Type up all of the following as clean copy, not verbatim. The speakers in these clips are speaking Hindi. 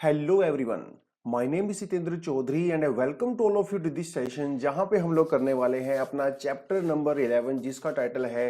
Hello everyone, my name is Jitendra Chaudhary and I welcome to all of you to this session जहां पे हम लोग करने वाले हैं अपना चैप्टर नंबर 11 जिसका टाइटल है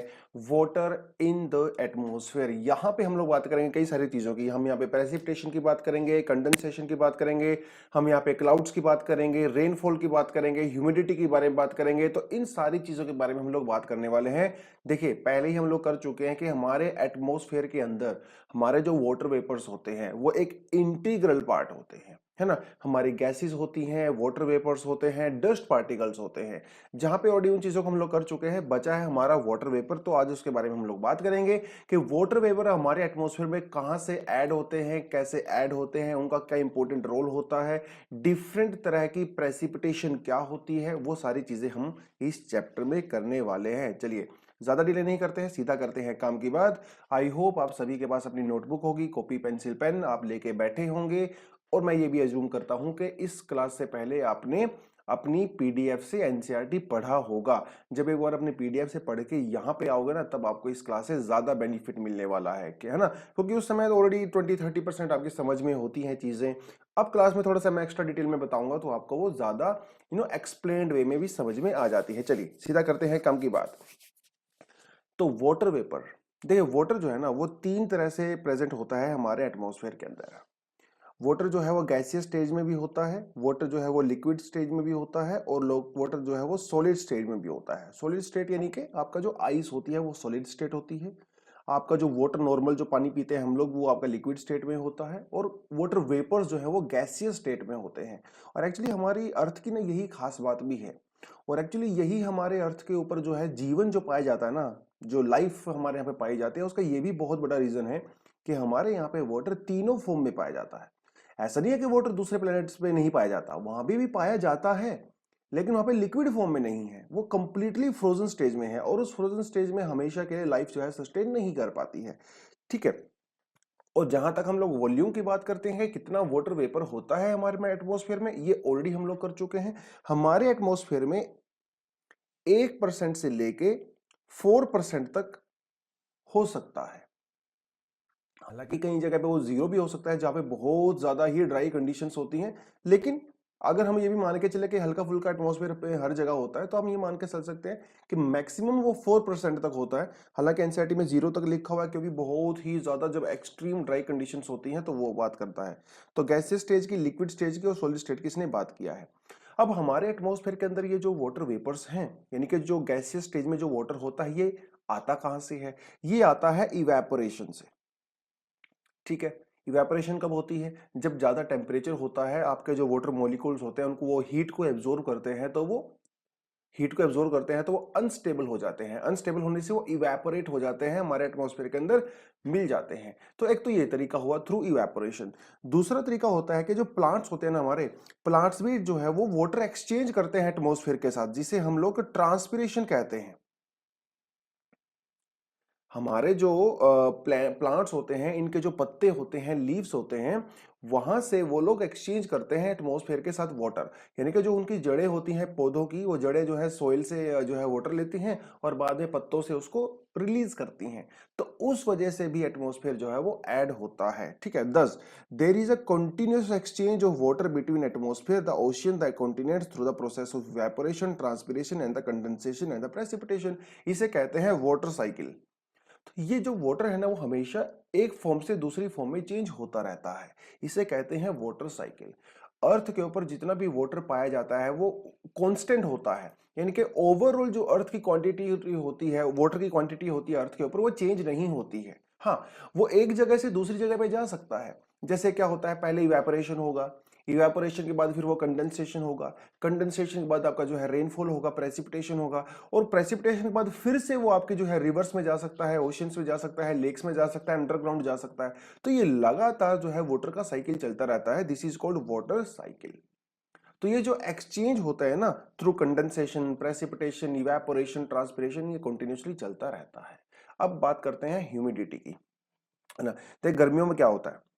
वाटर इन द एटमॉस्फेयर। यहाँ पे हम लोग बात करेंगे कई सारी चीज़ों की। हम यहाँ पे प्रेसिपिटेशन की बात करेंगे, कंडेंसेशन की बात करेंगे, हम यहाँ पे क्लाउड्स की बात करेंगे, रेनफॉल की बात करेंगे, ह्यूमिडिटी के बारे में बात करेंगे। तो इन सारी चीज़ों के बारे में हम लोग बात करने वाले हैं। देखिए, पहले ही हम लोग कर चुके हैं कि हमारे एटमॉस्फेयर के अंदर हमारे जो वाटर वेपर्स होते हैं वो एक इंटीग्रल पार्ट होते हैं, है ना। हमारी गैसेस होती हैं, वाटर वेपर्स होते हैं, डस्ट पार्टिकल्स होते हैं। जहां पे ऑलरेडी उन चीजों को हम लोग कर चुके हैं, बचा है हमारा वाटर वेपर। तो आज उसके बारे में हम लोग बात करेंगे कि वाटर वेपर हमारे एटमॉस्फेयर में कहां से ऐड होते हैं, कैसे ऐड होते हैं, उनका क्या इंपॉर्टेंट रोल होता है, डिफरेंट तरह की प्रेसिपिटेशन क्या होती है, वो सारी चीजें हम इस चैप्टर में करने वाले हैं। चलिए, ज्यादा डिले नहीं करते हैं, सीधा करते हैं काम की बात। आई होप आप सभी के पास अपनी नोटबुक होगी, कॉपी पेंसिल पेन आप लेके बैठे होंगे। और मैं ये भी अज्यूम करता हूं कि इस क्लास से पहले आपने अपनी पीडीएफ से एनसीईआरटी पढ़ा होगा। जब एक बार अपने पीडीएफ से पढ़ के यहाँ पे आओगे ना, तब आपको इस क्लास से ज्यादा बेनिफिट मिलने वाला है, कि है ना। क्योंकि उस समय ऑलरेडी 20-30% आपकी समझ में होती हैं चीजें। अब क्लास में थोड़ा सा मैं एक्स्ट्रा डिटेल में बताऊंगा तो आपको वो ज्यादा एक्सप्लेन्ड वे में भी समझ में आ जाती है। चलिए सीधा करते हैं काम की बात। तो वाटर वेपर, देखिए वाटर जो है ना वो तीन तरह से प्रेजेंट होता है हमारे एटमॉस्फेयर के अंदर। वाटर जो है वो गैसियस स्टेज में भी होता है, वाटर जो है वो लिक्विड स्टेज में भी होता है, और वाटर जो है वो सॉलिड स्टेज में भी होता है। सॉलिड स्टेट यानी कि आपका जो आइस होती है वो सॉलिड स्टेट होती है, आपका जो वाटर नॉर्मल जो पानी पीते हैं हम लोग वो आपका लिक्विड स्टेट में होता है, और वाटर वेपर्स जो है वो गैसियस स्टेट में होते हैं। और एक्चुअली हमारी अर्थ की ना यही खास बात भी है, और एक्चुअली यही हमारे अर्थ के ऊपर जो है जीवन जो पाया जाता है ना, जो लाइफ हमारे यहाँ पे पाई जाती है, उसका ये भी बहुत बड़ा रीजन है कि हमारे यहाँ पे वाटर तीनों फॉर्म में पाया जाता है। ऐसा नहीं है कि वाटर दूसरे प्लैनेट्स पे नहीं पाया जाता, वहां भी पाया जाता है, लेकिन वहां पे लिक्विड फॉर्म में नहीं है, वो कंप्लीटली फ्रोजन स्टेज में है, और उस फ्रोजन स्टेज में हमेशा के लिए लाइफ जो है सस्टेन नहीं कर पाती है। ठीक है। और जहां तक हम लोग वॉल्यूम की बात करते हैं, कितना वाटर वेपर होता है हमारे में एटमॉस्फेयर में, ये ऑलरेडी हम लोग कर चुके हैं। हमारे एटमॉस्फेयर में 1% से लेके 4% तक हो सकता है। हालांकि कई जगह पे वो जीरो भी हो सकता है, जहां पे बहुत ज्यादा ही ड्राई कंडीशंस होती हैं। लेकिन अगर हम ये भी मान के चले कि हल्का फुल्का एटमॉस्फेयर पे हर जगह होता है, तो हम ये मान के चल सकते हैं कि मैक्सिमम वो 4% तक होता है। हालांकि एनसीईआरटी में जीरो तक लिखा हुआ है, क्योंकि बहुत ही ज्यादा जब एक्सट्रीम ड्राई कंडीशंस होती हैं तो वो बात करता है। तो गैसियस स्टेज की, लिक्विड स्टेज की और सॉलिड स्टेट की इसने बात किया है। अब हमारे एटमॉस्फेयर के अंदर ये जो वाटर वेपर्स हैं, यानी कि जो गैसियस स्टेज में जो वाटर होता है, ये आता कहां से है? ये आता है इवेपोरेशन से। ठीक है। इवेपोरेशन कब होती है? जब ज्यादा टेम्परेचर होता है, आपके जो वाटर मॉलिक्यूल्स होते हैं उनको वो हीट को एब्जॉर्ब करते हैं, तो वो हीट को एब्जॉर्ब करते हैं तो वो अनस्टेबल हो जाते हैं। अनस्टेबल होने से वो इवेपोरेट हो जाते हैं, हमारे एटमॉस्फेयर के अंदर मिल जाते हैं। तो एक तो ये तरीका हुआ थ्रू इवेपोरेशन। दूसरा तरीका होता है कि जो प्लांट्स होते हैं ना, हमारे प्लांट्स भी जो है वो वाटर एक्सचेंज करते हैं एटमॉस्फेयर के साथ, जिसे हम लोग ट्रांसपिरेशन कहते हैं। हमारे जो प्लांट्स होते हैं, इनके जो पत्ते होते हैं, लीव्स होते हैं, वहां से वो लोग एक्सचेंज करते हैं एटमॉस्फेयर के साथ वाटर। यानी कि जो उनकी जड़ें होती हैं पौधों की, वो जड़ें जो है सोइल से जो है वाटर लेती हैं और बाद में पत्तों से उसको रिलीज करती हैं। तो उस वजह से भी एटमॉस्फेयर जो है वो ऐड होता है। ठीक है। दस, there is a continuous exchange of water between atmosphere the ocean the continents through the process of evaporation, transpiration and the condensation and the precipitation. इसे कहते हैं वाटर साइकिल। तो ये जो वाटर है ना, वो हमेशा एक फॉर्म से दूसरी फॉर्म में चेंज होता रहता है। इसे कहते हैं वाटर साइकिल। अर्थ के ऊपर जितना भी वाटर पाया जाता है वो कांस्टेंट होता है, यानी कि ओवरऑल जो अर्थ की क्वांटिटी होती है, वाटर की क्वांटिटी होती है अर्थ के ऊपर, वो चेंज नहीं होती है। हाँ, वो एक जगह से दूसरी जगह पे जा सकता है। जैसे क्या होता है, पहले इवेपोरेशन होगा, इवेपोरेशन के बाद फिर वो कंडेंसेशन होगा, कंडेंसेशन के बाद आपका जो है रेनफॉल होगा, प्रेसिपिटेशन होगा, और प्रेसिपिटेशन के बाद फिर से वो आपके जो है रिवर्स में जा सकता है, ओशियंस में जा सकता है, लेक्स में जा सकता है, अंडरग्राउंड जा सकता है। तो ये लगातार जो है वाटर का साइकिल चलता रहता है। This is called water cycle. तो ये जो एक्सचेंज होता है ना, through condensation, precipitation, evaporation, transpiration, ये कंटिन्यूसली चलता रहता है। अब बात करते हैं ह्यूमिडिटी की, है ना। तो गर्मियों में क्या होता है?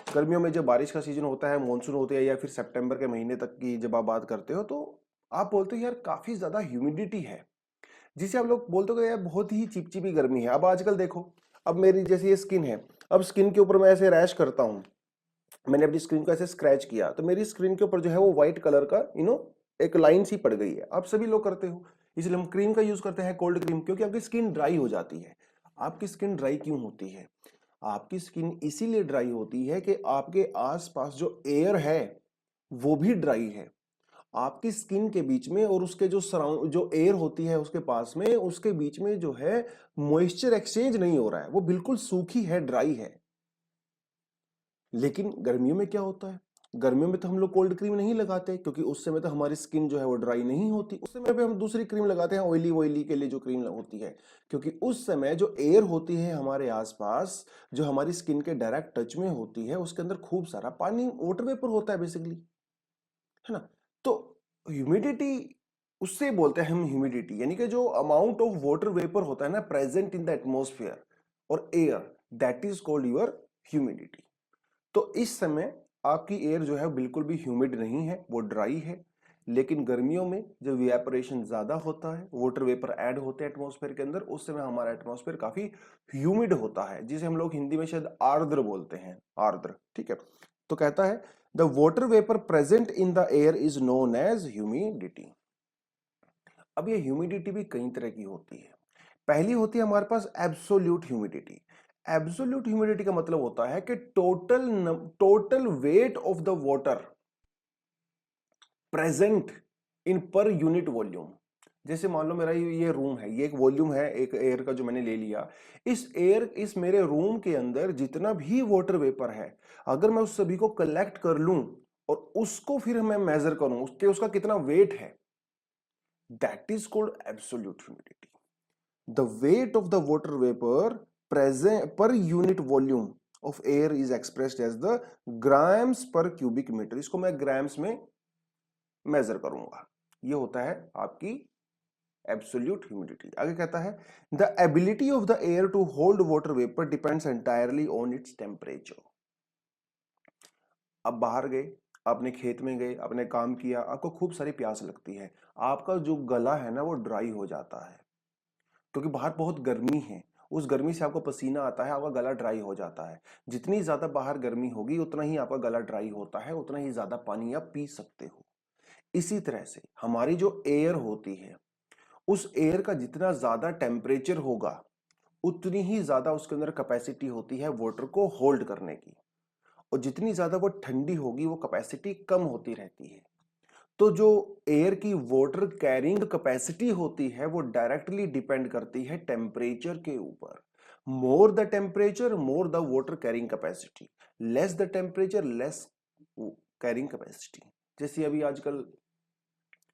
गर्मियों में जब बारिश का सीजन होता है, मानसून होते हैं, या फिर सितंबर के महीने तक की जब आप बात करते हो, तो आप बोलते हो यार काफी ज्यादा ह्यूमिडिटी है, जिसे आप लोग बोलते हो कि यार बहुत ही चिपचिपी गर्मी है। अब आजकल देखो, अब मेरी जैसी ये स्किन है, अब स्किन के ऊपर मैं ऐसे रैश करता हूँ, मैंने अपनी स्क्रीन को ऐसे स्क्रैच किया तो मेरी स्क्रीन के ऊपर जो है वो व्हाइट कलर का एक लाइन सी पड़ गई है। आप सभी लोग करते हो, इसलिए हम क्रीम का यूज करते हैं, कोल्ड क्रीम, क्योंकि आपकी स्किन ड्राई हो जाती है। आपकी स्किन ड्राई क्यों होती है? आपकी स्किन इसीलिए ड्राई होती है कि आपके आसपास जो एयर है वो भी ड्राई है। आपकी स्किन के बीच में और उसके जो सराउंड जो एयर होती है उसके पास में, उसके बीच में जो है मॉइस्चर एक्सचेंज नहीं हो रहा है, वो बिल्कुल सूखी है, ड्राई है। लेकिन गर्मियों में क्या होता है? गर्मियों में तो हम लोग कोल्ड क्रीम नहीं लगाते, क्योंकि उस समय तो हमारी स्किन जो है वो ड्राई नहीं होती। उस समय पे हम दूसरी क्रीम लगाते हैं, ऑयली ऑयली के लिए जो क्रीम होती है, क्योंकि उस समय जो एयर होती है हमारे आसपास, जो हमारी स्किन के डायरेक्ट टच में होती है, उसके अंदर खूब सारा पानी, वाटर वेपर होता है बेसिकली, है ना। तो ह्यूमिडिटी, उससे बोलते हैं हम ह्यूमिडिटी, यानी कि जो अमाउंट ऑफ वाटर वेपर होता है ना प्रेजेंट इन द एटमॉस्फेयर और air, that is called your humidity. तो इस समय आपकी एयर जो है बिल्कुल भी ह्यूमिड नहीं है, वो ड्राई है। लेकिन गर्मियों में जब इवेपोरेशन ज्यादा होता है, वाटर वेपर ऐड होते हैं एटमॉस्फेयर के अंदर, उस समय हमारा एटमॉस्फेयर काफी ह्यूमिड होता है, जिसे हम लोग हिंदी में शायद आर्द्र बोलते हैं, आर्द्र, ठीक है। तो कहता है the water vapour present in the air is known as humidity. अब ये ह्यूमिडिटी भी कई तरह की होती है। पहली होती है हमारे पास एब्सोल्यूट ह्यूमिडिटी। एब्सोल्यूट ह्यूमिडिटी का मतलब होता है कि total weight of the water present in per unit volume. जैसे मान लो मेरा ये रूम है, ये एक वॉल्यूम है एक एयर का जो मैंने ले लिया। इस मेरे रूम के अंदर जितना भी वाटर वेपर है, अगर मैं उस सभी को कलेक्ट कर लूं और उसको फिर मैं मेजर करूं, उसका कितना वेट है, that is called absolute humidity. The weight of the water vapor present per unit volume of air is expressed as the grams per cubic meter। इसको मैं ग्राम्स में मेजर करूंगा। ये होता है आपकी एब्सोल्यूट ह्यूमिडिटी। आगे कहता है the ability of the air to hold water vapour depends entirely on its temperature. अब बाहर गए, अपने खेत में गए, आपने काम किया, आपको खूब सारी प्यास लगती है, आपका जो गला है ना वो ड्राई हो जाता है, क्योंकि बाहर बहुत गर्मी है। उस गर्मी से आपको पसीना आता है, आपका गला ड्राई हो जाता है। जितनी ज्यादा बाहर गर्मी होगी उतना ही आपका गला ड्राई होता है, उतना ही ज्यादा पानी आप पी सकते हो। इसी तरह से हमारी जो एयर होती है, उस एयर का जितना ज्यादा टेम्परेचर होगा उतनी ही ज्यादा उसके अंदर कैपेसिटी होती है वाटर को होल्ड करने की, और जितनी ज्यादा वो ठंडी होगी वो कैपेसिटी कम होती रहती है। तो जो एयर की वाटर कैरिंग कैपेसिटी होती है वो डायरेक्टली डिपेंड करती है टेम्परेचर के ऊपर। More the temperature more the water carrying capacity, less the temperature less carrying capacity. जैसे अभी आजकल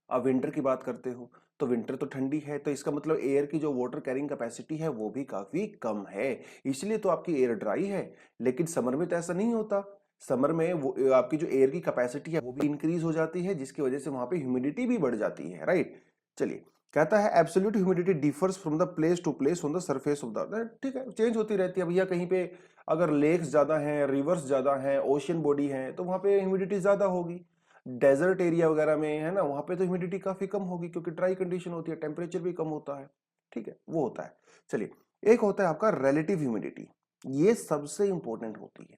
आप विंटर की बात करते हो, तो विंटर तो ठंडी है, तो इसका मतलब एयर की जो वाटर कैरिंग कैपेसिटी है वो भी काफी कम है, इसलिए तो आपकी एयर ड्राई है। लेकिन समर में तो ऐसा नहीं होता। समर में वो आपकी जो एयर की कैपेसिटी है वो भी इंक्रीज हो जाती है, जिसकी वजह से वहां पे ह्यूमिडिटी भी बढ़ जाती है, राइट। चलिए, कहता है absolute humidity differs from the place to place on the surface of the, ठीक है, चेंज होती रहती है भैया। कहीं पे अगर लेक्स ज्यादा हैं, रिवर्स ज्यादा हैं, ओशियन बॉडी है, तो वहां पे ह्यूमिडिटी ज्यादा होगी। डेजर्ट एरिया वगैरह में है ना, वहां पे तो ह्यूमिडिटी काफी कम होगी, क्योंकि ड्राई कंडीशन होती है, टेम्परेचर भी कम होता है, ठीक है, वो होता है। चलिए, एक होता है आपका रिलेटिव ह्यूमिडिटी, ये सबसे इंपॉर्टेंट होती है,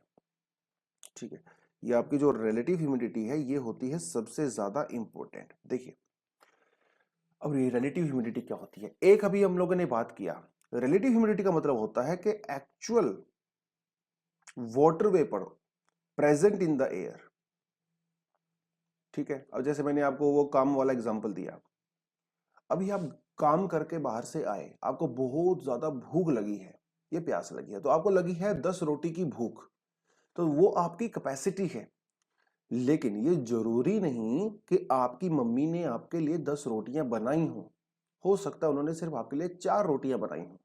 ठीक है। ये आपकी जो रिलेटिव ह्यूमिडिटी है ये होती है सबसे ज्यादा इंपॉर्टेंट। देखिए, अब ये रिलेटिव ह्यूमिडिटी क्या होती है, एक अभी हम लोगों ने बात किया। रिलेटिव ह्यूमिडिटी का मतलब होता है कि actual water vapour present in the air, ठीक है। अब जैसे मैंने आपको वो काम वाला एग्जांपल दिया, अभी आप काम करके बाहर से आए, आपको बहुत ज्यादा भूख लगी है, ये प्यास लगी है, तो आपको लगी है 10 रोटी की भूख, तो वो आपकी कैपेसिटी है। लेकिन ये जरूरी नहीं कि आपकी मम्मी ने आपके लिए 10 रोटियां बनाई हो सकता है उन्होंने सिर्फ आपके लिए 4 रोटियां बनाई हो।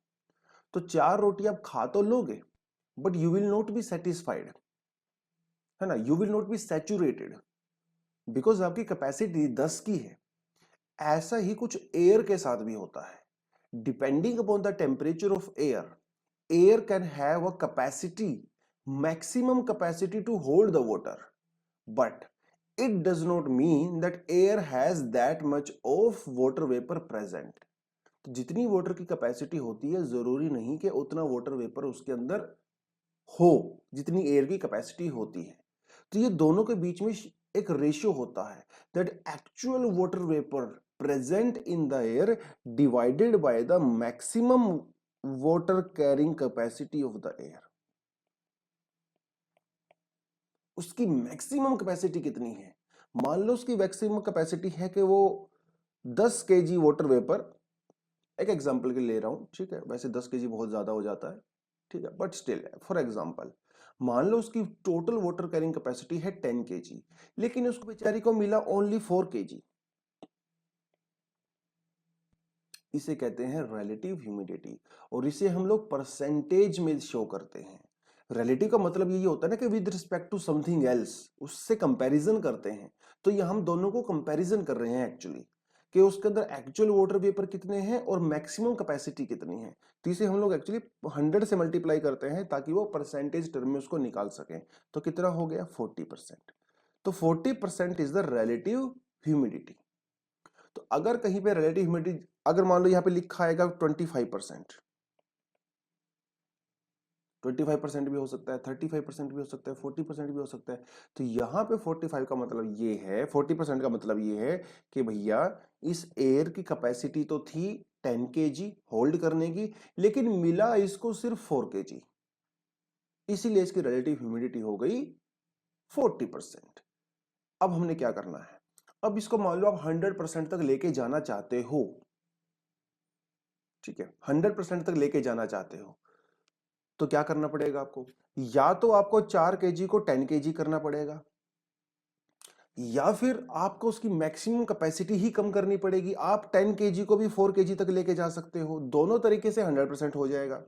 तो 4 रोटी आप खा तो लोगे, but you will not be satisfied, है ना, you will not be saturated, because आपकी कैपेसिटी 10 की है। ऐसा ही कुछ एयर के साथ भी होता है। Depending upon the temperature of air, air can have a capacity, maximum capacity to hold the water, but it does not mean that air has that much of water vapor present। तो जितनी वाटर की कैपेसिटी होती है जरूरी नहीं कि उतना वाटर वेपर उसके अंदर हो जितनी एयर की कैपेसिटी होती है। तो ये दोनों के बीच में एक रेशियो होता है, that actual water vapour present in the air divided by the maximum water carrying capacity of the air. उसकी मैक्सिमम कैपेसिटी कितनी है? मान लो उसकी मैक्सिमम कैपेसिटी है कि वो 10 केजी वाटर वेपर, एक एग्जांपल के लिए ले रहा हूं, ठीक है, वैसे 10 केजी बहुत ज्यादा हो जाता है, ठीक है, बट स्टिल फॉर एग्जांपल मान लो उसकी टोटल वाटर कैरिंग कैपेसिटी है 10 केजी, लेकिन उसको बेचारी को मिला ओनली 4 केजी। इसे कहते हैं रिलेटिव ह्यूमिडिटी, और इसे हम लोग परसेंटेज में शो करते हैं। रिलेटिव का मतलब यही होता है ना कि with respect to something else, उससे कंपैरिजन करते हैं। तो ये हम दोनों को कंपैरिजन कर रहे हैं एक्चुअली, कि उसके अंदर एक्चुअल वाटर वेपर कितने हैं और मैक्सिमम कैपेसिटी कितनी है। तो इसे हम लोग एक्चुअली 100 से मल्टीप्लाई करते हैं ताकि वो परसेंटेज टर्म में उसको निकाल सकें। तो कितना हो गया? 40%। तो 40% इज द रिलेटिव ह्यूमिडिटी। तो अगर कहीं पे रिलेटिव ह्यूमिडिटी, अगर मान लो यहां पे लिखा आएगा 25%, 25% भी हो सकता है, 35% भी हो सकता है, 40% भी हो सकता है। तो यहां पे 45 का मतलब ये है, 40% का मतलब ये है कि भैया इस एयर की कैपेसिटी तो थी 10 केजी होल्ड करने की, लेकिन मिला इसको सिर्फ 4 केजी, इसीलिए इसकी रिलेटिव ह्यूमिडिटी हो गई 40%। अब हमने क्या करना है? अब इसको मान लो आप 100% तक लेके जाना चाहते हो, ठीक है, 100% तक लेके जाना चाहते हो, तो क्या करना पड़ेगा आपको? या तो आपको 4 केजी को 10 केजी करना पड़ेगा, या फिर आपको उसकी मैक्सिमम कैपेसिटी ही कम करनी पड़ेगी। आप 10 केजी को भी 4 केजी तक लेके जा सकते हो, दोनों तरीके से 100% हो जाएगा,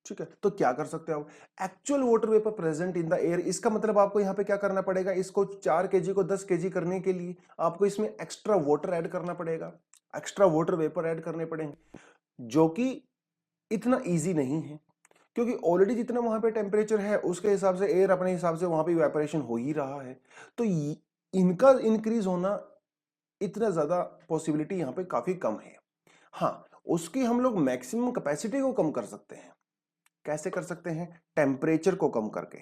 ठीक है। तो क्या कर सकते हो? Actual water vapour present in the air, इसका मतलब आपको यहां पे क्या करना पड़ेगा? इसको 4 केजी को 10 केजी करने के लिए आपको इसमें एक्स्ट्रा वाटर ऐड करना पड़ेगा, एक्स्ट्रा वाटर वेपर ऐड करने पड़ेंगे, जो कि इतना इजी नहीं है, क्योंकि ऑलरेडी जितना वहां पे टेम्परेचर है उसके हिसाब से एयर अपने हिसाब से वहां पे इवेपोरेशन हो ही रहा है। तो इनका इंक्रीज होना इतना ज्यादा पॉसिबिलिटी यहां पे काफी कम है। हाँ, उसकी हम लोग मैक्सिमम कैपेसिटी को कम कर सकते हैं। कैसे कर सकते हैं? टेम्परेचर को कम करके।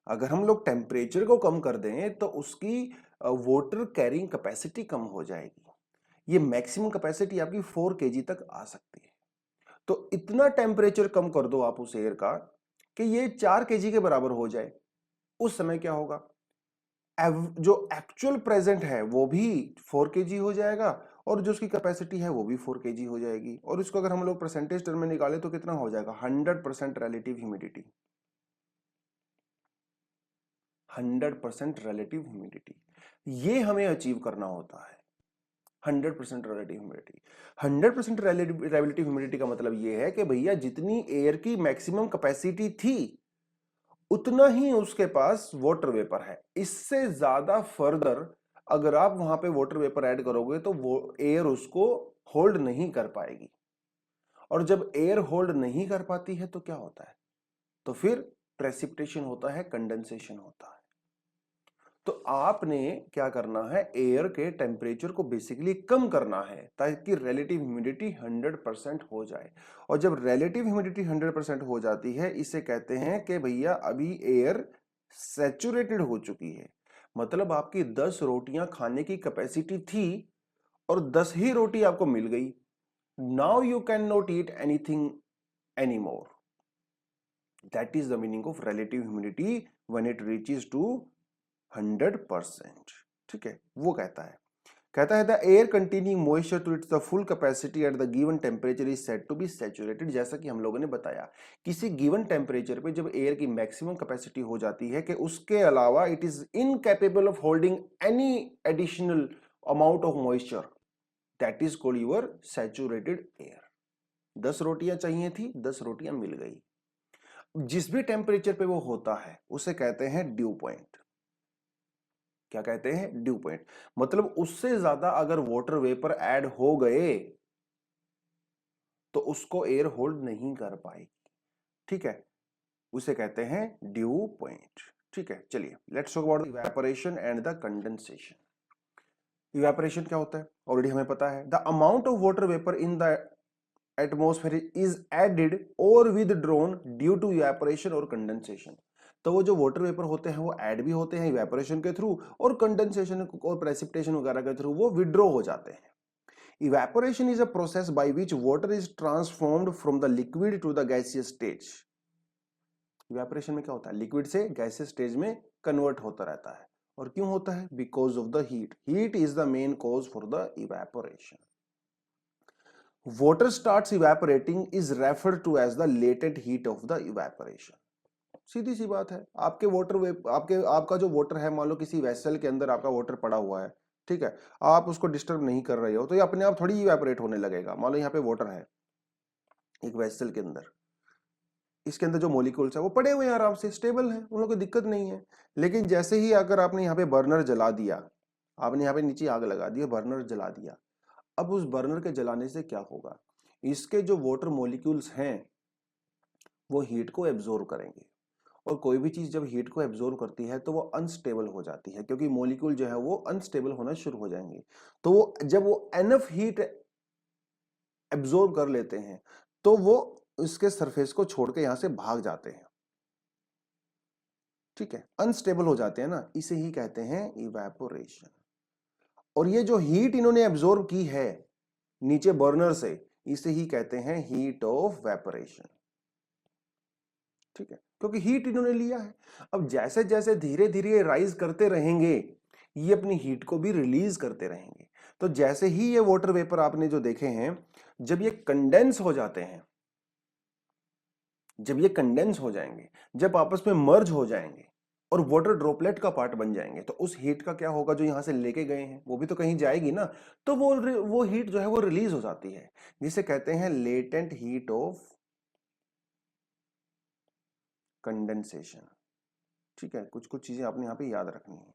अगर हम लोग टेम्परेचर को कम कर दें तो उसकी वाटर कैरिंग कैपेसिटी कम हो जाएगी। ये मैक्सिमम कैपेसिटी आपकी 4 केजी तक आ सकती है। तो इतना टेम्परेचर कम कर दो आप उस एयर का कि ये 4 केजी के बराबर हो जाए। उस समय क्या होगा? जो एक्चुअल प्रेजेंट है वो भी 4 केजी हो जाएगा, और जो उसकी कैपेसिटी है वो भी 4 केजी हो जाएगी। और इसको अगर हम लोग परसेंटेज टर्म में निकालें तो कितना हो जाएगा? 100% रिलेटिव ह्यूमिडिटी। 100% रिलेटिव ह्यूमिडिटी ये हमें अचीव करना होता है। 100% रिलेटिव ह्यूमिडिटी। 100% रिलेटिव ह्यूमिडिटी का मतलब ये है कि भैया जितनी एयर की मैक्सिमम कैपेसिटी थी उतना ही उसके पास वाटर वेपर है। इससे ज्यादा फर्दर अगर आप वहां पे वाटर वेपर ऐड करोगे तो वो एयर उसको होल्ड नहीं कर पाएगी, और जब एयर होल्ड नहीं कर पाती है तो क्या होता है? तो फिर प्रेसिपिटेशन होता है, कंडेंसेशन होता है। तो आपने क्या करना है? एयर के टेम्परेचर को बेसिकली कम करना है ताकि रिलेटिव ह्यूमिडिटी 100% हो जाए। और जब रिलेटिव ह्यूमिडिटी 100% हो जाती है, इसे कहते हैं कि भैया अभी एयर सैचुरेटेड हो चुकी है। मतलब आपकी 10 रोटियां खाने की कैपेसिटी थी और 10 ही रोटी आपको मिल गई। Now you can not eat anything any more. That is the meaning of relative humidity when it reaches to 100%, ठीक है। वो कहता है the air containing moisture to its the full capacity at the given temperature is said to be saturated. जैसा कि हम लोगों ने बताया, किसी गिवन टेम्परेचर पे जब एयर की मैक्सिमम कैपेसिटी हो जाती है कि उसके अलावा it is incapable of holding any additional amount of moisture, that is called your saturated air. 10 रोटियां चाहिए थी, 10 रोटियां मिल गई। जिस भी टेम्परेचर पे वो होता है उसे कहते हैं ड्यू पॉइंट। क्या कहते हैं? Due point. मतलब उससे ज्यादा अगर वाटर वेपर ऐड हो गए तो उसको एयर होल्ड नहीं कर पाएगी, ठीक है। उसे कहते हैं ड्यू पॉइंट, ठीक है। चलिए let's talk about evaporation and the condensation. Evaporation क्या होता है ऑलरेडी हमें पता है। The amount of water vapour in the atmosphere is added और विदड्रॉन ड्यू टू इवेपोरेशन और कंडेंसेशन। तो वो जो वाटर वेपर होते हैं वो ऐड भी होते हैं इवेपोरेशन के थ्रू, और कंडेंसेशन और प्रेसिपिटेशन वगैरह के थ्रू वो विड्रॉ हो जाते हैं। Evaporation is a process by which water is transformed from the liquid to the gaseous stage. Evaporation में क्या होता है, लिक्विड से गैसियस स्टेज में कन्वर्ट होता रहता है। और क्यों होता है, because of the heat. Heat is the main cause for the evaporation. water starts evaporating is referred to as the latent heat of the evaporation। सीधी सी बात है, आपके आपका जो वाटर है, मान लो किसी वेसल के अंदर आपका वाटर पड़ा हुआ है, ठीक है, आप उसको डिस्टर्ब नहीं कर रहे हो तो ये अपने आप थोड़ी इवेपोरेट होने लगेगा। मान लो यहाँ पे वाटर है एक वेसल के अंदर, इसके अंदर जो मॉलिक्यूल्स है वो पड़े हुए हैं, आराम से स्टेबल है, उन लोगों को दिक्कत नहीं है। लेकिन जैसे ही अगर आपने यहाँ पे बर्नर जला दिया, आपने यहाँ पे नीचे आग लगा दी, बर्नर जला दिया, अब उस बर्नर के जलाने से क्या होगा, इसके जो वाटर मॉलिक्यूल्स हैं वो हीट को एब्जॉर्ब करेंगे। और कोई भी चीज जब हीट को एब्जॉर्ब करती है तो वो अनस्टेबल हो जाती है, क्योंकि मॉलिक्यूल जो है वो अनस्टेबल होना शुरू हो जाएंगे। तो वो जब वो एनफ हीट एब्जॉर्ब कर लेते हैं तो वो इसके सरफेस को छोड़ के यहां से भाग जाते हैं, ठीक है, अनस्टेबल हो जाते हैं ना, इसे ही कहते हैं इवेपोरेशन। और ये जो हीट इन्होंने एब्जॉर्ब की है नीचे बर्नर से, इसे ही कहते हैं हीट ऑफ वेपोरेशन, ठीक है, क्योंकि हीट इन्होंने लिया है। अब जैसे जैसे धीरे धीरे राइज करते रहेंगे, ये अपनी हीट को भी रिलीज करते रहेंगे। तो जैसे ही ये वाटर वेपर आपने जो देखे हैं, जब ये कंडेंस हो जाते हैं, जब ये कंडेंस हो जाएंगे, जब आपस में मर्ज हो जाएंगे और वाटर ड्रॉपलेट का पार्ट बन जाएंगे, तो उस हीट का क्या होगा, जो यहां से लेके गए हैं वो भी तो कहीं जाएगी ना, तो वो हीट जो है वो रिलीज हो जाती है, जिसे कहते हैं लेटेंट हीट ऑफ कंडेंसेशन। ठीक है, कुछ कुछ चीजें आपने यहाँ पे याद रखनी है,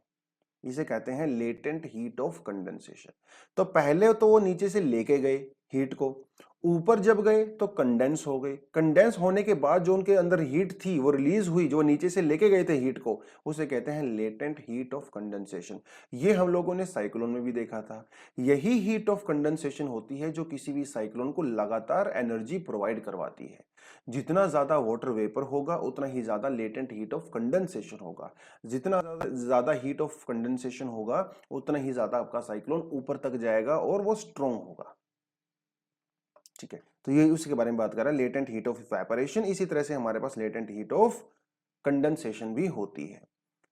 इसे कहते हैं लेटेंट हीट ऑफ कंडेंसेशन। तो पहले तो वो नीचे से लेके गए हीट को, ऊपर जब गए तो कंडेंस हो गए, कंडेंस होने के बाद जो उनके अंदर हीट थी वो रिलीज हुई, जो नीचे से लेके गए थे हीट को, उसे कहते हैं लेटेंट हीट ऑफ कंडेंसेशन। ये हम लोगों ने साइक्लोन में भी देखा था। यही हीट ऑफ कंडेंसेशन होती है जो किसी भी साइक्लोन को लगातार एनर्जी प्रोवाइड करवाती है। जितना ज्यादा वाटर वेपर होगा उतना ही ज्यादा लेटेंट हीट ऑफ कंडेंसेशन होगा, जितना ज्यादा हीट ऑफ कंडेंसेशन होगा उतना ही ज्यादा आपका साइक्लोन ऊपर तक जाएगा और वो स्ट्रॉन्ग होगा। ठीक है, तो ये उसी के बारे में बात कर रहा है, लेटेंट हीट ऑफ इवेपोरेशन। इसी तरह से हमारे पास लेटेंट हीट ऑफ कंडेंसेशन भी होती है।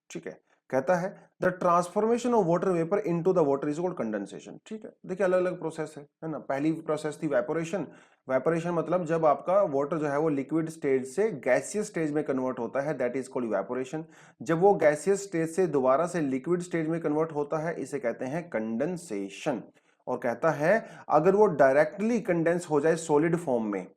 ठीक है, कहता है the transformation of water vapour into the water is called condensation. ठीक है, देखिए अलग अलग प्रोसेस है ना। पहली प्रोसेस थी वेपोरेशन। वेपोरेशन मतलब जब आपका वाटर जो है वो लिक्विड स्टेज से गैसियस स्टेज में कन्वर्ट होता है, दैट इज कॉल्ड इवेपोरेशन। जब वो गैसियस स्टेज से दोबारा से लिक्विड स्टेज में कन्वर्ट होता है, इसे कहते हैं कंडेंसेशन। और कहता है अगर वो डायरेक्टली कंडेंस हो जाए सॉलिड फॉर्म में,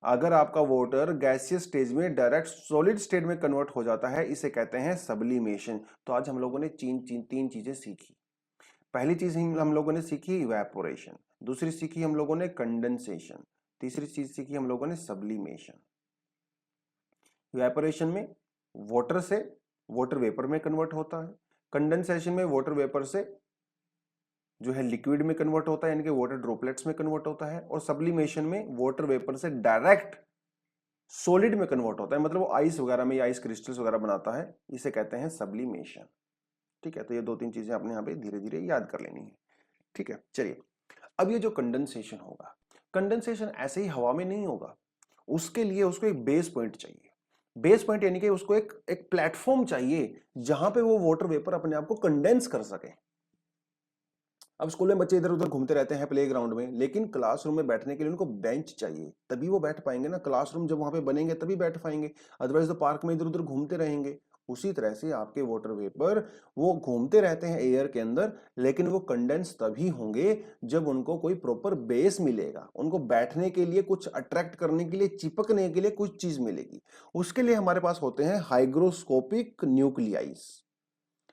अगर आपका वाटर गैसियस स्टेज में डायरेक्ट सॉलिड स्टेट में कन्वर्ट हो जाता है, इसे कहते हैं सब्लिमेशन। तो आज हम लोगों ने तीन चीजें सीखी। पहली चीज हम लोगों ने सीखी इवेपोरेशन, दूसरी सीखी हम लोगों ने कंडेंसेशन, तीसरी चीज सीखी हम लोगों ने सब्लिमेशन। इवेपोरेशन में वाटर से वाटर वेपर में कन्वर्ट होता है, कंडेंसेशन में वाटर वेपर से जो है लिक्विड में कन्वर्ट होता है, यानी कि वाटर ड्रॉपलेट्स में कन्वर्ट होता है, और सब्लिमेशन में वाटर वेपर से डायरेक्ट सॉलिड में कन्वर्ट होता है, मतलब वो आइस वगैरह में या आइस क्रिस्टल्स वगैरह बनाता है, इसे कहते हैं सब्लिमेशन। ठीक है, तो ये दो तीन चीजें आपने यहाँ पे धीरे धीरे याद कर लेनी है। ठीक है, चलिए अब ये जो कंडेंसेशन होगा, कंडेंसेशन ऐसे ही हवा में नहीं होगा, उसके लिए उसको एक बेस पॉइंट चाहिए। बेस पॉइंट यानी कि उसको एक प्लेटफॉर्म चाहिए जहां पे वो वाटर वेपर अपने आप को कंडेंस कर सके। अब स्कूल में बच्चे इधर उधर घूमते रहते हैं प्लेग्राउंड में, लेकिन क्लासरूम में बैठने के लिए उनको बेंच चाहिए, तभी वो बैठ पाएंगे ना। क्लासरूम जब वहां पे बनेंगे तभी बैठ पाएंगे, अदरवाइज तो पार्क में इधर उधर घूमते रहेंगे। उसी तरह से आपके वाटर वेपर वो घूमते रहते हैं एयर के अंदर, लेकिन वो कंडेंस तभी होंगे जब उनको कोई प्रॉपर बेस मिलेगा, उनको बैठने के लिए, कुछ अट्रैक्ट करने के लिए, चिपकने के लिए कुछ चीज मिलेगी। उसके लिए हमारे पास होते हैं हाइग्रोस्कोपिक न्यूक्लियाइस।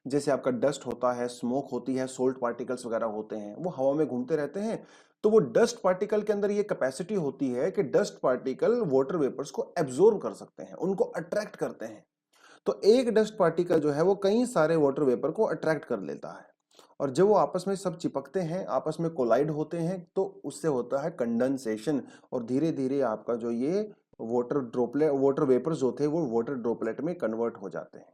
जैसे आपका डस्ट होता है, स्मोक होती है, सोल्ट पार्टिकल्स वगैरह होते हैं, वो हवा में घूमते रहते हैं। तो वो डस्ट पार्टिकल के अंदर ये कैपेसिटी होती है कि डस्ट पार्टिकल वाटर वेपर्स को एब्जॉर्ब कर सकते हैं, उनको अट्रैक्ट करते हैं। तो एक डस्ट पार्टिकल जो है वो कई सारे वाटर वेपर को अट्रैक्ट कर लेता है, और जब वो आपस में सब चिपकते हैं, आपस में कोलाइड होते हैं, तो उससे होता है कंडेंसेशन, और धीरे धीरे आपका जो ये वाटर वेपर्स जो थे वो वाटर ड्रॉपलेट में कन्वर्ट हो जाते हैं।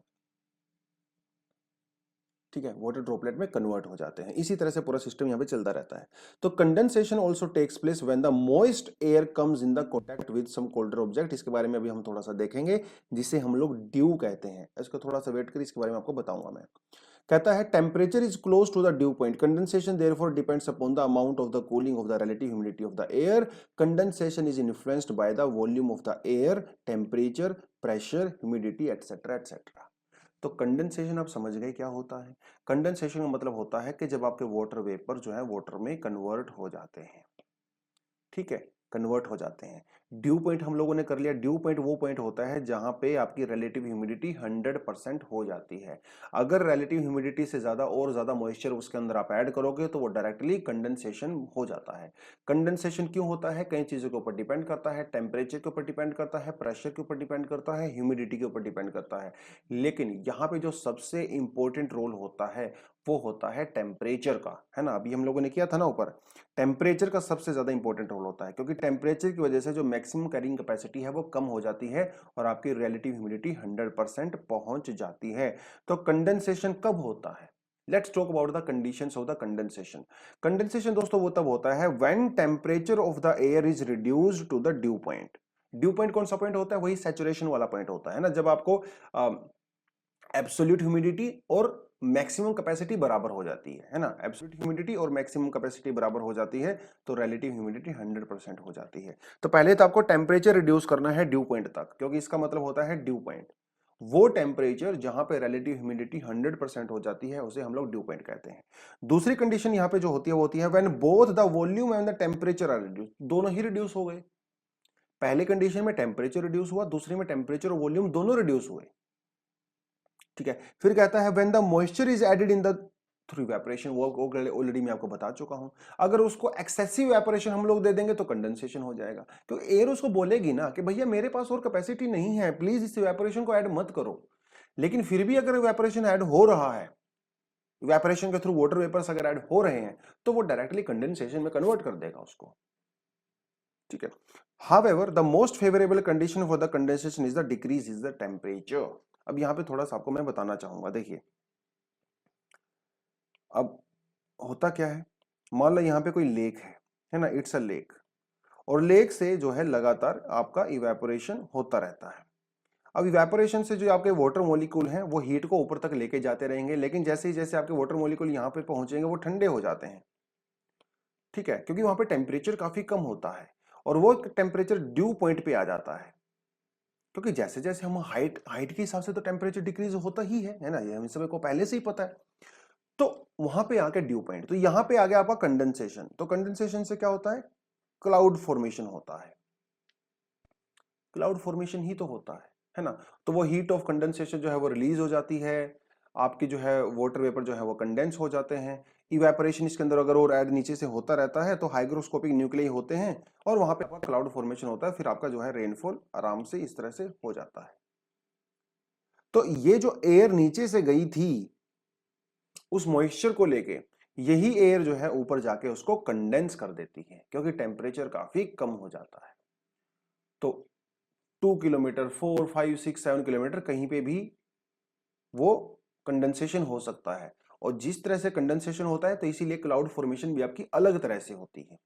ठीक है, वाटर ड्रॉपलेट में कन्वर्ट हो जाते हैं। इसी तरह से पूरा सिस्टम यहाँ पे चलता रहता है। तो condensation also takes place when the moist air comes in the contact with some colder object. इसके बारे में अभी हम थोड़ा सा देखेंगे, जिसे हम लोग ड्यू कहते हैं। इसको थोड़ा सा वेट करिए, इसके बारे में आपको बताऊंगा मैं। कहता है temperature is close to the dew point, condensation therefore depends upon the amount of the cooling of the relative humidity of the air. Condensation is influenced by the volume of the air, temperature, pressure, humidity etcetera etcetera. तो कंडेंसेशन आप समझ गए क्या होता है। कंडेंसेशन का मतलब होता है कि जब आपके वाटर वेपर जो है वाटर में कन्वर्ट हो जाते हैं। ठीक है, कन्वर्ट हो जाते हैं। ड्यू पॉइंट हम लोगों ने कर लिया। ड्यू पॉइंट वो पॉइंट होता है जहां पे आपकी रिलेटिव ह्यूमिडिटी 100% हो जाती है। अगर रिलेटिव ह्यूमिडिटी से ज्यादा और ज्यादा मॉइस्चर उसके अंदर आप ऐड करोगे तो वो डायरेक्टली कंडेंसेशन हो जाता है। कंडेंसेशन क्यों होता है? कई चीजों के ऊपर डिपेंड करता है। टेम्परेचर के ऊपर डिपेंड करता है, प्रेशर के ऊपर डिपेंड करता है, ह्यूमिडिटी के ऊपर डिपेंड करता है। लेकिन यहाँ पे जो सबसे इंपॉर्टेंट रोल होता है वो होता है टेम्परेचर का, है ना। अभी हम लोगों ने किया था ना ऊपर, टेम्परेचर का सबसे ज्यादा इंपॉर्टेंट रोल होता है, क्योंकि टेम्परेचर की वजह से जो मैक्सिमम कैरिंग कैपेसिटी है वो कम हो जाती है और आपकी रिलेटिव ह्यूमिडिटी 100% पहुंच जाती है। तो कंडेंसेशन कब होता है? Let's talk about the conditions of the condensation. Condensation दोस्तों वो तब होता है when temperature of the air is reduced to the dew point. Dew point कौन सा पॉइंट होता है? वही सैचुरेशन वाला पॉइंट होता है ना, जब आपको एब्सोल्यूट ह्यूमिडिटी और मैक्सिमम कैपेसिटी बराबर हो जाती है ना। एब्सोल्यूट ह्यूमिडिटी और मैक्सिमम कैपेसिटी बराबर हो जाती है तो रिलेटिव ह्यूमिडिटी 100% हो जाती है। तो पहले तो आपको टेम्परेचर रिड्यूस करना है ड्यू पॉइंट तक, क्योंकि इसका मतलब होता है ड्यू पॉइंट वो टेम्परेचर जहां पे रिलेटिव ह्यूमिडिटी 100% हो जाती है, उसे हम लोग ड्यू पॉइंट कहते हैं। दूसरी कंडीशन यहाँ पे जो होती है वो होती है when both the volume and the temperature are reduce. दोनों ही रिड्यूस हो गए। पहले कंडीशन में टेम्परेचर रिड्यूस हुआ, दूसरी में टेम्परेचर और वॉल्यूम दोनों रिड्यूस हुए। ठीक है, फिर कहता है when the moisture is added in the through evaporation. वो ऑलरेडी मैं आपको बता चुका हूं। अगर उसको एक्सेसिव इवेपोरेशन हम लोग दे देंगे तो कंडेंसेशन हो जाएगा, तो एयर उसको बोलेगी ना कि भैया मेरे पास और कैपेसिटी नहीं है, प्लीज इस इवेपोरेशन को ऐड मत करो। लेकिन फिर भी अगर इवेपोरेशन ऐड हो रहा है, इवेपोरेशन के थ्रू वाटर वेपर्स अगर ऐड हो रहे हैं, तो वो डायरेक्टली कंडेंसेशन में कन्वर्ट कर देगा उसको। ठीक है, however the most favorable condition for the condensation is the decrease is the temperature। अब यहां पे थोड़ा सा आपको मैं बताना चाहूंगा। देखिए अब होता क्या है, मान लो यहाँ पे कोई लेक है ना, इट्स अ लेक, और लेक से जो है लगातार आपका इवेपोरेशन होता रहता है। अब इवेपोरेशन से जो आपके वाटर मॉलिक्यूल हैं वो हीट को ऊपर तक लेके जाते रहेंगे, लेकिन जैसे ही जैसे आपके वाटर मॉलिक्यूल यहाँ पे पहुंचेंगे वो ठंडे हो जाते हैं। ठीक है, क्योंकि वहां पे टेम्परेचर काफी कम होता है और वो टेम्परेचर ड्यू पॉइंट पे आ जाता है। क्योंकि जैसे जैसे हम हाइट हाइट के हिसाब से तो टेम्परेचर डिक्रीज होता ही है ना, ये हम सभी को पहले से ही पता है। तो वहां पे आके ड्यू पॉइंट, तो यहां पे आ गया आपका कंडेंसेशन। तो कंडेंसेशन से क्या होता है? क्लाउड फॉर्मेशन होता है। क्लाउड फॉर्मेशन ही तो होता है ना। तो वो हीट ऑफ कंडेंसेशन जो है वो रिलीज हो जाती है, आपकी जो है वाटर वेपर जो है वो कंडेंस हो जाते हैं। इवेपोरेशन इसके अंदर अगर और ऐड नीचे से होता रहता है तो हाइग्रोस्कोपिक न्यूक्लियाई होते हैं और वहां पे आपका क्लाउड फॉर्मेशन होता है। फिर आपका जो है रेनफॉल आराम से इस तरह से हो जाता है। तो ये जो एयर नीचे से गई थी उस मॉइस्चर को लेके, यही एयर जो है ऊपर जाके उसको कंडेंस कर देती है, क्योंकि टेम्परेचर काफी कम हो जाता है। तो 2 किलोमीटर, 4, 5, 6, 7 किलोमीटर कहीं पे भी वो कंडेंसेशन हो सकता है। और जिस तरह से कंडेंसेशन होता है तो इसीलिए क्लाउड फॉर्मेशन भी आपकी अलग तरह से होती है।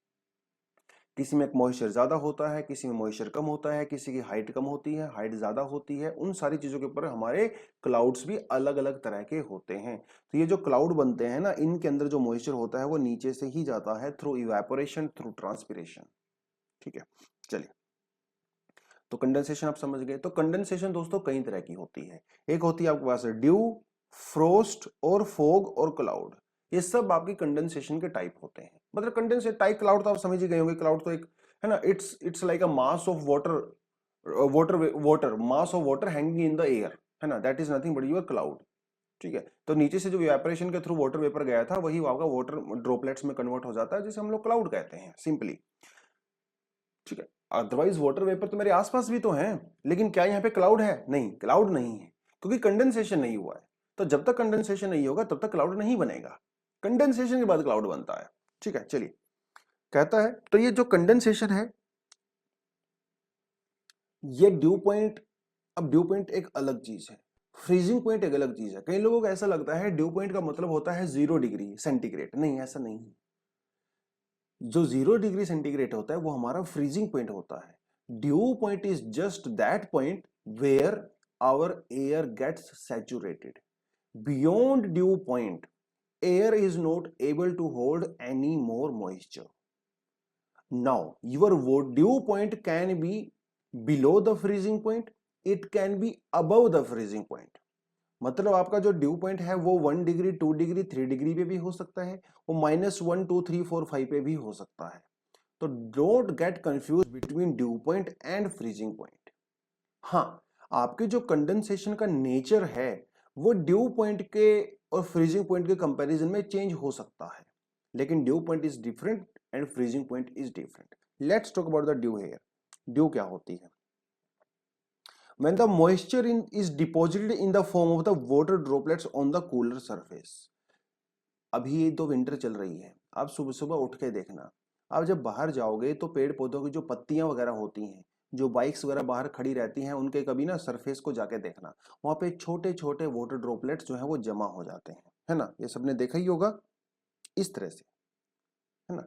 किसी में मॉइस्चर ज्यादा होता है, किसी में मॉइस्चर कम होता है, किसी की हाइट कम होती है, हाइट ज्यादा होती है। उन सारी चीजों के ऊपर हमारे क्लाउड्स भी अलग अलग तरह के होते हैं। तो ये जो क्लाउड बनते हैं ना, इनके अंदर जो मॉइस्चर होता है वो नीचे से ही जाता है थ्रू इवेपोरेशन, थ्रू ट्रांसपिरेशन। ठीक है, चलिए। तो कंडेंसेशन आप समझ गए। तो कंडेंसेशन दोस्तों कई तरह की होती है। एक होती है आपके पास ड्यू, फ्रोस्ट और फोग और क्लाउड। ये सब आपकी कंडेंसेशन के टाइप होते हैं। मतलब कंडेंसेशन टाइप, क्लाउड तो आप समझ ही गए होंगे। क्लाउड तो एक है ना, it's like a mass of water, water mass of water hanging in the air, है ना। That is nothing but your cloud. ठीक है, तो नीचे से जो इवेपोरेशन के थ्रू वाटर वेपर गया था वही आपका वाटर ड्रॉपलेट्स में कन्वर्ट हो जाता है, जिसे हम लोग क्लाउड कहते हैं सिंपली। ठीक है, अदरवाइज वाटर वेपर तो मेरे आसपास भी तो हैं, लेकिन क्या यहाँ पे क्लाउड है? नहीं, क्लाउड नहीं है, क्योंकि कंडेंसेशन नहीं हुआ है। तो जब तक कंडेंसेशन नहीं होगा तब तक क्लाउड नहीं बनेगा। कंडेंसेशन के बाद क्लाउड बनता है। ठीक है, चलिए। कहता है तो ये जो कंडेंसेशन है ये ड्यू पॉइंट, अब ड्यू पॉइंट एक अलग चीज है, फ्रीजिंग पॉइंट एक अलग चीज है। कई लोगों को ऐसा लगता है ड्यू पॉइंट का मतलब होता है 0 डिग्री सेंटीग्रेड, नहीं ऐसा नहीं है। जो 0 डिग्री सेंटीग्रेड होता है वो हमारा फ्रीजिंग पॉइंट होता है। Dew point is just that point where our air gets saturated. Beyond dew point air is not able to hold any more moisture. Now your dew point can be below the freezing point, it can be above the freezing point. मतलब आपका जो ड्यू पॉइंट है वो 1 डिग्री 2 डिग्री 3 डिग्री पे भी हो सकता है, वो -1 2 3 4 5 पे भी हो सकता है। तो don't get confuse between due point and freezing point. हाँ, आपके जो कंडेंसेशन का नेचर है वो ड्यू पॉइंट के और फ्रीजिंग पॉइंट के कंपैरिजन में चेंज हो सकता है, लेकिन dew point is different and freezing point is different. Let's talk about the dew here. Dew क्या होती है? When the moisture is deposited in the form of the water droplets on the cooler surface. अभी ये तो विंटर चल रही है, आप सुबह सुबह उठ के देखना, आप जब बाहर जाओगे तो पेड़ पौधों की जो पत्तियां वगैरह होती हैं, जो बाइक्स वगैरह बाहर खड़ी रहती हैं, उनके कभी ना सरफेस को जाके देखना, वहां पे छोटे छोटे वाटर ड्रॉपलेट्स जो है वो जमा हो जाते हैं, है ना? ये सबने देखा ही होगा इस तरह से, है ना?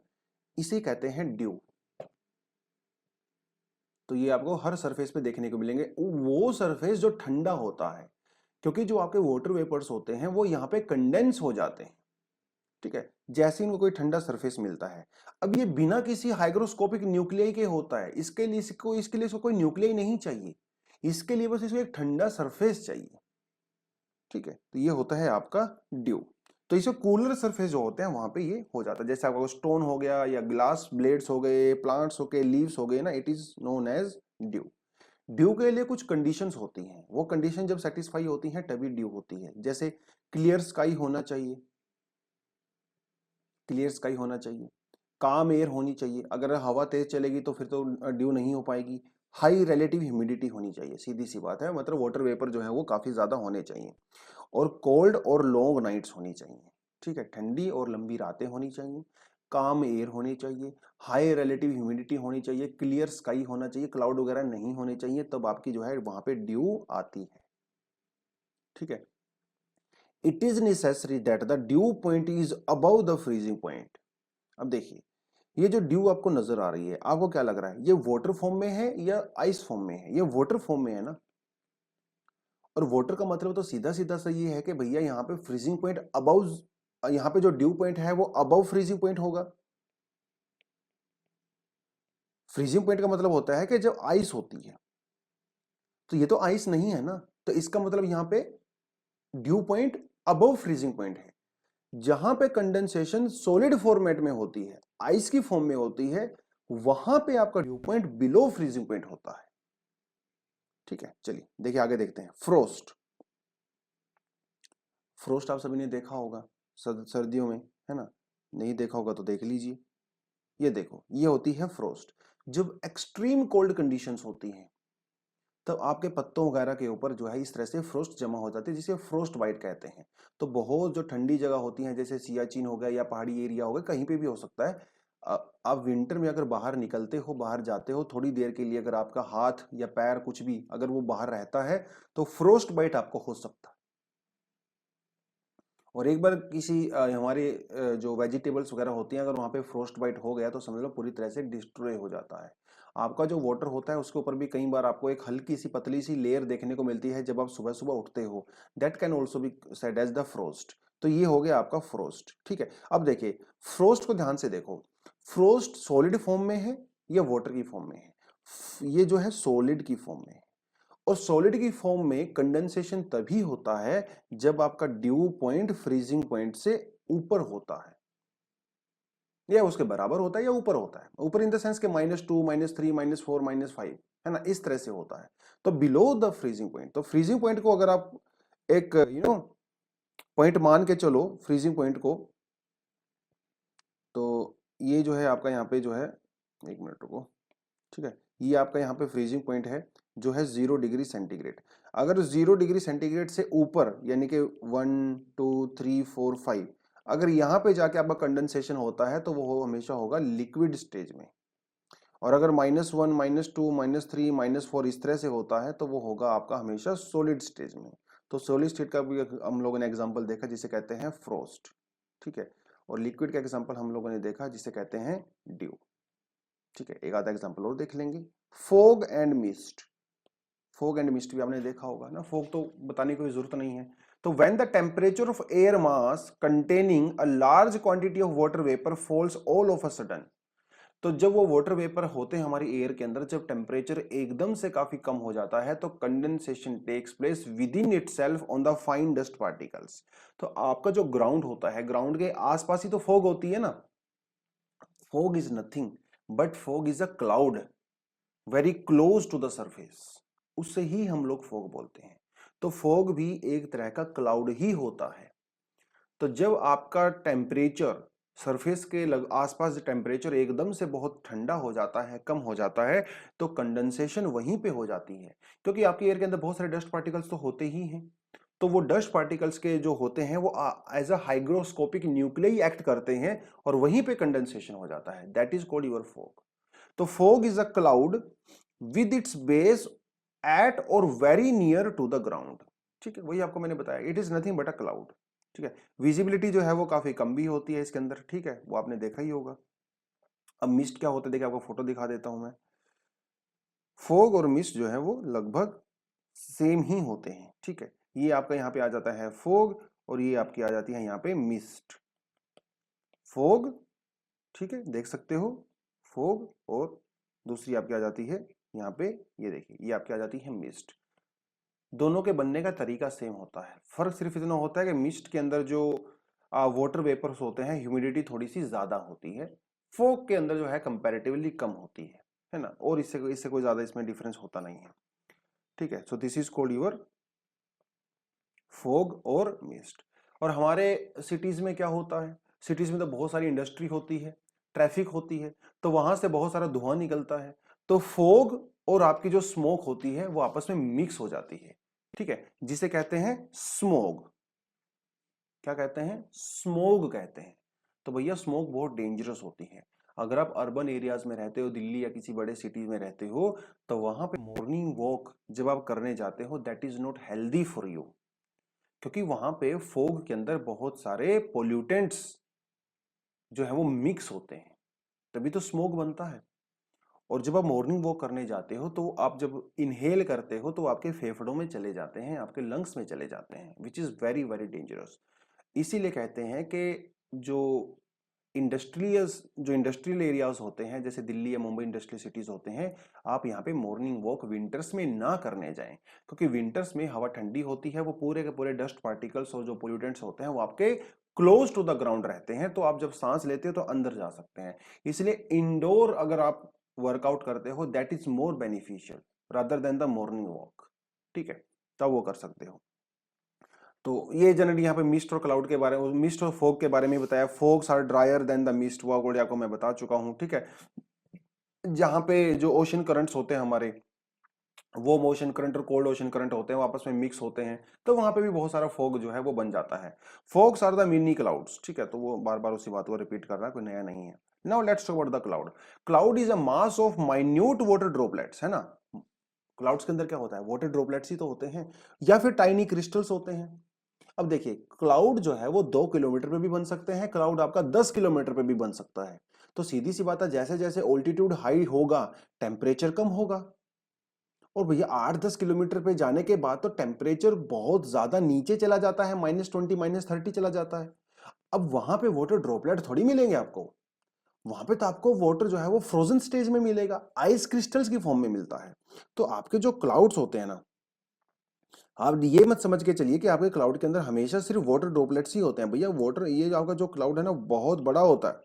इसे कहते हैं ड्यू। तो ये आपको हर सरफेस पे देखने को मिलेंगे, वो सरफेस जो ठंडा होता है, क्योंकि जो आपके वाटर वेपर्स होते हैं वो यहाँ पे कंडेंस हो जाते हैं, ठीक है, जैसे इनको कोई ठंडा सरफेस मिलता है। अब ये बिना किसी हाइग्रोस्कोपिक न्यूक्लियाई के होता है, इसके लिए इसको कोई न्यूक्लियाई नहीं चाहिए, इसके लिए बस इसको एक ठंडा सरफेस चाहिए, ठीक है। तो ये होता है आपका ड्यू। तो इसे कूलर सरफेस जो होते हैं वहां पे ये हो जाता है, जैसे आपका स्टोन हो गया या ग्लास ब्लेड्स हो गए, प्लांट्स हो गए, लीव्स हो गए ना, it is known as dew. Dew के लिए कुछ कंडीशंस होती हैं, वो कंडीशन जब सेटिस्फाई होती हैं तभी ड्यू होती है। जैसे क्लियर स्काई होना चाहिए, क्लियर स्काई होना चाहिए, काम एयर होनी चाहिए, अगर हवा तेज चलेगी तो फिर तो ड्यू नहीं हो पाएगी। हाई रिलेटिव ह्यूमिडिटी होनी चाहिए, सीधी सी बात है, मतलब वाटर वेपर जो है वो काफी ज्यादा होने चाहिए। और कोल्ड और लॉन्ग नाइट्स होनी चाहिए, ठीक है, ठंडी और लंबी रातें होनी चाहिए, काम एयर होनी चाहिए, हाई रिलेटिव ह्यूमिडिटी होनी चाहिए, क्लियर स्काई होना चाहिए, क्लाउड वगैरह नहीं होने चाहिए, तब आपकी जो है वहां पे ड्यू आती है, ठीक है। It is necessary that the dew point is above the freezing point. अब देखिए, ये जो ड्यू आपको नजर आ रही है, आपको क्या लग रहा है, ये वाटर फॉर्म में है या आइस फॉर्म में है? ये वाटर फॉर्म में है ना, और वाटर का मतलब तो सीधा सीधा सा ये है कि भैया यहाँ पे फ्रीजिंग पॉइंट अबव, यहाँ पे जो ड्यू पॉइंट है वो अबव फ्रीजिंग पॉइंट होगा। फ्रीजिंग पॉइंट का मतलब होता है कि जब आइस होती है, तो ये तो आइस नहीं है ना, तो इसका मतलब यहाँ पे due point above freezing point है। जहां पे कंडेंसेशन सॉलिड फॉर्मेट में होती है, आइस की फॉर्म में होती है, वहां पे आपका due point below freezing point होता है, ठीक है। चलिए देखिए आगे देखते हैं। फ्रोस्ट, फ्रोस्ट आप सभी ने देखा होगा सर्दियों में, है ना? नहीं देखा होगा तो देख लीजिए। ये देखो, ये होती है फ्रोस्ट। जब एक्सट्रीम कोल्ड कंडीशंस होती हैं तब आपके पत्तों वगैरह के ऊपर जो है इस तरह से फ्रोस्ट जमा हो जाती है, जिसे फ्रोस्ट बाइट कहते हैं। तो बहुत जो ठंडी जगह होती हैं, जैसे सियाचिन हो गया या पहाड़ी एरिया हो गया, कहीं पे भी हो सकता है, आप विंटर में अगर बाहर निकलते हो, बाहर जाते हो थोड़ी देर के लिए, अगर आपका हाथ या पैर कुछ भी अगर वो बाहर रहता है तो फ्रोस्ट बाइट आपको हो सकता है। और एक बार किसी हमारे जो वेजिटेबल्स वगैरह होती हैं, अगर वहाँ पे फ्रोस्ट बाइट हो गया तो समझ लो पूरी तरह से डिस्ट्रॉय हो जाता है। आपका जो वाटर होता है उसके ऊपर भी कई बार आपको एक हल्की सी पतली सी लेयर देखने को मिलती है जब आप सुबह सुबह उठते हो, that can also be said as the frost. तो ये हो गया आपका फ्रोस्ट, ठीक है। अब देखिए, फ्रोस्ट को ध्यान से देखो, फ्रोस्ट सॉलिड फॉर्म में है या वाटर की फॉर्म में है? ये जो है सॉलिड की फॉर्म में है, और सॉलिड की फॉर्म में कंडेंसेशन तभी होता है जब आपका ड्यू पॉइंट फ्रीजिंग पॉइंट से ऊपर होता है, या उसके बराबर होता है या ऊपर होता है। ऊपर इन द सेंस के -2 -3 -4 -5, है ना, इस तरह से होता है। तो बिलो द फ्रीजिंग पॉइंट, तो फ्रीजिंग पॉइंट को अगर आप एक पॉइंट मान के चलो फ्रीजिंग पॉइंट को, तो ये जो है आपका यहाँ पे जो है, एक मिनट रुको, ठीक है, ये आपका यहाँ पे फ्रीजिंग पॉइंट है जो है 0 डिग्री सेंटीग्रेड। अगर 0 डिग्री सेंटीग्रेड से ऊपर यानी कि 1 2 3 4 5, अगर यहाँ पे जाके आपका कंडेंसेशन होता है तो वो हमेशा होगा लिक्विड स्टेज में। और अगर -1, -2, -3, -4 इस तरह से होता है तो वो होगा आपका हमेशा सॉलिड स्टेज में। तो सॉलिड स्टेट का भी हम लोगों ने एग्जांपल देखा जिसे कहते हैं फ्रोस्ट, ठीक है। और लिक्विड का एग्जांपल हम लोगों ने देखा जिसे कहते हैं ड्यू, ठीक है। एक आधा एग्जांपल और देख लेंगे। Fog and mist, fog and mist भी आपने देखा होगा ना, फोग तो बताने की कोई जरूरत नहीं है। तो when the temperature of air mass containing a large quantity of water vapour falls all of a sudden, तो जब वो वाटर वेपर होते हैं हमारी एयर के अंदर, जब टेम्परेचर एकदम से काफी कम हो जाता है तो condensation takes place within itself on the fine dust particles. तो आपका जो ग्राउंड होता है, ग्राउंड के आसपास ही तो फॉग होती है ना। Fog is nothing but fog is a cloud very close to the surface, उससे ही हम लोग फॉग बोलते हैं। तो फॉग भी एक तरह का क्लाउड ही होता है। तो जब आपका टेम्परेचर सरफेस के आसपास टेम्परेचर एकदम से बहुत ठंडा हो जाता है, कम हो जाता है, तो कंडेंसेशन वहीं पे हो जाती है, क्योंकि आपके एयर के अंदर बहुत सारे डस्ट पार्टिकल्स तो होते ही हैं। तो वो डस्ट पार्टिकल्स के जो होते हैं वो as a hygroscopic nuclei act करते हैं और वहीं पे कंडेंसेशन हो जाता है। That is called your fog. तो fog is a cloud with its base at or very near to the ground, ठीक है। वही आपको मैंने बताया, it is nothing but a cloud, ठीक है। विजिबिलिटी जो है वो काफी कम भी होती है इसके अंदर, ठीक है, वो आपने देखा ही होगा। अब मिस्ट क्या होता है, देखिए आपको फोटो दिखा देता हूं मैं। फोग और मिस्ट जो है वो लगभग सेम ही होते हैं, ठीक है। ये आपका यहाँ पे आ जाता है फोग और ये आपकी आ जाती है यहाँ पे मिस्ट। फोग, ठीक है, देख सकते हो, फोग, और दूसरी आपकी आ जाती है यहाँ पे, ये देखिए ये आपकी आ जाती है मिस्ट। दोनों के बनने का तरीका सेम होता है, फर्क सिर्फ इतना होता है कि मिस्ट के अंदर जो वाटर वेपर्स होते हैं ह्यूमिडिटी थोड़ी सी ज्यादा होती है, फोग के अंदर जो है कंपैरेटिवली कम होती है ना। और इससे इससे कोई ज्यादा इसमें डिफरेंस होता नहीं है, ठीक है। So this is called your fog और मिस्ट। और हमारे सिटीज में क्या होता है, सिटीज में तो बहुत सारी इंडस्ट्री होती है, ट्रैफिक होती है, तो वहां से बहुत सारा धुआं निकलता है। तो फोग और आपकी जो स्मोक होती है वो आपस में मिक्स हो जाती है, ठीक है, जिसे कहते हैं स्मोग। क्या कहते हैं, स्मोग कहते हैं। तो भैया स्मोक बहुत डेंजरस होती है। अगर आप अर्बन एरियाज में रहते हो, दिल्ली या किसी बड़े सिटी में रहते हो, तो वहां पे मॉर्निंग वॉक जब आप करने जाते हो that is not healthy for you, क्योंकि वहां पे फोग के अंदर बहुत सारे पोल्यूटेंट्स जो है वो मिक्स होते हैं, तभी तो स्मोक बनता है। और जब आप मॉर्निंग वॉक करने जाते हो तो आप जब इनहेल करते हो तो आपके फेफड़ों में चले जाते हैं, आपके लंग्स में चले जाते हैं, which is very very dangerous. इसीलिए कहते हैं कि जो इंडस्ट्रियल एरियाज होते हैं, जैसे दिल्ली या मुंबई इंडस्ट्रियल सिटीज होते हैं, आप यहाँ पे मॉर्निंग वॉक विंटर्स में ना करने जाएं, क्योंकि विंटर्स में हवा ठंडी होती है, वो पूरे के पूरे डस्ट पार्टिकल्स और जो पोल्यूटेंट्स होते हैं वो आपके क्लोज टू द ग्राउंड रहते हैं, तो आप जब सांस लेते हो तो अंदर जा सकते हैं। इसलिए इंडोर अगर आप वर्कआउट करते हो that is more beneficial rather than the morning walk, ठीक है, तब वो कर सकते हो। तो ये जनरली यहाँ पे मिस्ट और क्लाउड के बारे में, मिस्ट और फोग के बारे में बताया। Fogs are drier than the mist, वो ऑलरेडी आपको मैं बता चुका हूँ, ठीक है। जहाँ पे जो ओशन करंट्स होते हैं हमारे, वो ओशन करंट और कोल्ड ओशन करंट होते हैं, वो आपस में मिक्स होते हैं, तो वहां पे भी बहुत सारा फॉग जो है वो बन जाता है। Fogs are the mini clouds, ठीक है, तो वो बार बार उसी बात को रिपीट कर रहा है, कोई नया नहीं है। Now let's talk about the cloud. Cloud is a mass of minute water droplets, है ना। क्लाउड्स के अंदर क्या होता है, वाटर ड्रॉपलेट्स ही तो होते हैं, या फिर टाइनी क्रिस्टल्स होते हैं। अब देखिए क्लाउड जो है वो 2 किलोमीटर पे भी बन सकते हैं, क्लाउड आपका 10 किलोमीटर पे भी बन सकता है। तो सीधी सी बात है, जैसे जैसे ऑल्टीट्यूड हाई होगा टेम्परेचर कम होगा। और भैया 8-10 किलोमीटर पे जाने के बाद तो टेम्परेचर बहुत ज्यादा नीचे चला जाता है, -20 -30 चला जाता है। अब वहां पे वाटर ड्रॉपलेट थोड़ी मिलेंगे आपको, वहां पे तो आपको वाटर जो है वो फ्रोजन स्टेज में मिलेगा, आइस क्रिस्टल्स की फॉर्म में मिलता है। तो आपके जो क्लाउड्स होते हैं ना, आप ये मत समझ के चलिए कि आपके क्लाउड के अंदर हमेशा सिर्फ वाटर ड्रॉपलेट्स ही होते हैं। भैया वाटर, ये जो आपका जो क्लाउड है ना बहुत बड़ा होता है,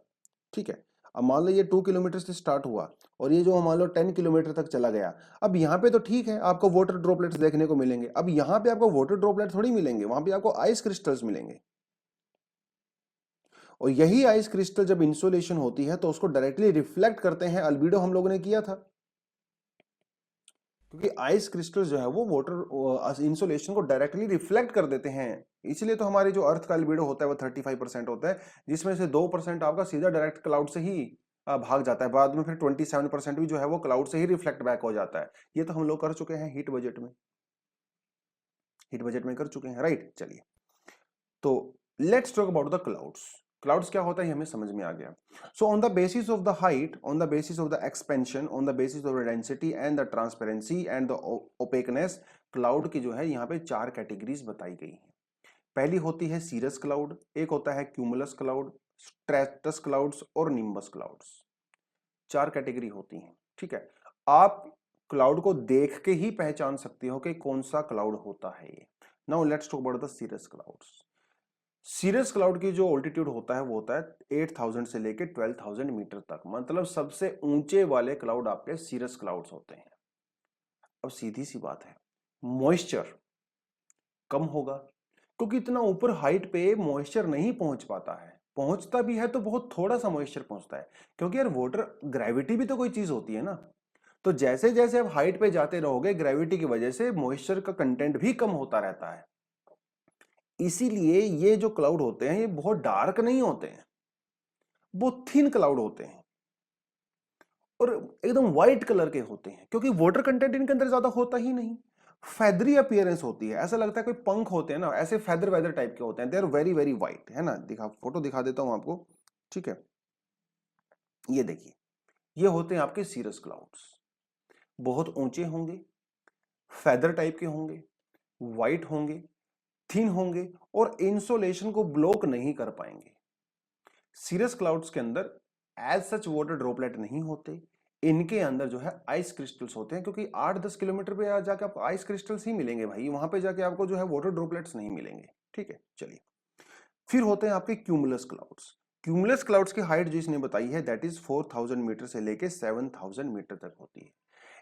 ठीक है। अब मान लो ये 2 किलोमीटर से स्टार्ट हुआ और ये जो मान लो 10 किलोमीटर तक चला गया। अब यहाँ पे तो ठीक है आपको वाटर ड्रॉपलेट्स देखने को मिलेंगे, अब यहाँ पे आपको वाटर ड्रॉपलेट थोड़ी मिलेंगे, वहां पे आपको आइस क्रिस्टल्स मिलेंगे। और यही आइस क्रिस्टल जब इंसोलेशन होती है तो उसको डायरेक्टली रिफ्लेक्ट करते हैं, अल्बीडो हम लोगों ने किया था, क्योंकि आइस क्रिस्टल जो है वो वाटर इंसोलेशन को डायरेक्टली रिफ्लेक्ट कर देते हैं। इसलिए तो हमारी जो अर्थ का अल्बीडो होता है वो 35% होता है, जिसमें से 2% आपका सीधा डायरेक्ट क्लाउड से ही भाग जाता है, बाद में फिर 27% भी जो है वो क्लाउड से ही रिफ्लेक्ट बैक हो जाता है। ये तो हम लोग कर चुके हैं हीट बजट में कर चुके हैं, राइट। चलिए, तो let's talk about the clouds. Clouds क्या होता है हमें समझ में आ गया। So on the basis of the height, on the basis of the expansion, on the basis of the density and the transparency and the ओपेकनेस, cloud की जो है यहाँ पे 4 कैटेगरीज बताई गई हैं। पहली होती है सीरस क्लाउड, एक होता है क्यूमुलस क्लाउड, स्ट्रेटस क्लाउड्स और निम्बस क्लाउड्स। 4 कैटेगरी होती हैं, ठीक है। आप क्लाउड को देख के ही पहचान सकते हो कि कौन सा क्लाउड होता है ये। Now let's talk about the cirrus clouds. Cirrus cloud की जो ऑल्टीट्यूड होता है वो होता है 8000 से लेके 12000 मीटर तक, मतलब सबसे ऊंचे वाले क्लाउड आपके सीरस क्लाउड्स होते हैं। अब सीधी सी बात है, मॉइस्चर कम होगा, क्योंकि इतना ऊपर हाइट पे मॉइस्चर नहीं पहुंच पाता है, पहुंचता भी है तो बहुत थोड़ा सा मॉइस्चर पहुंचता है, क्योंकि यार वाटर ग्रेविटी भी तो कोई चीज होती है ना। तो जैसे जैसे आप हाइट पे जाते रहोगे ग्रेविटी की वजह से मॉइस्चर का कंटेंट भी कम होता रहता है। इसीलिए ये जो क्लाउड होते हैं ये बहुत डार्क नहीं होते हैं, बहुत थिन क्लाउड होते हैं और एकदम व्हाइट कलर के होते हैं, क्योंकि वाटर कंटेंट इनके अंदर ज्यादा होता ही नहीं। फेदरी अपीयरेंस होती है, ऐसा लगता है कोई पंख होते हैं ना, ऐसे फेदर वेदर टाइप के होते हैं। They are very very white, है ना। फोटो दिखा देता हूं आपको, ठीक है। ये देखिए, ये होते हैं आपके सीरस क्लाउड्स। बहुत ऊंचे होंगे, फेदर टाइप के होंगे, व्हाइट होंगे, थिन होंगे और इंसोलेशन को ब्लॉक नहीं कर पाएंगे। सीरस क्लाउड्स के अंदर एज सच वाटर ड्रॉपलेट नहीं होते, इनके अंदर जो है आइस क्रिस्टल्स होते हैं, क्योंकि 8-10 किलोमीटर पे जाके आपको आइस क्रिस्टल्स ही मिलेंगे भाई, वहां पे जाके आपको जो है वाटर ड्रॉपलेट्स नहीं मिलेंगे, ठीक है। चलिए, फिर होते हैं आपके क्यूमुलस क्लाउड्स। क्यूमुलस क्लाउड्स की हाइट जो इसने बताई है दैट इज 4000 मीटर से लेके 7000 मीटर तक होती है।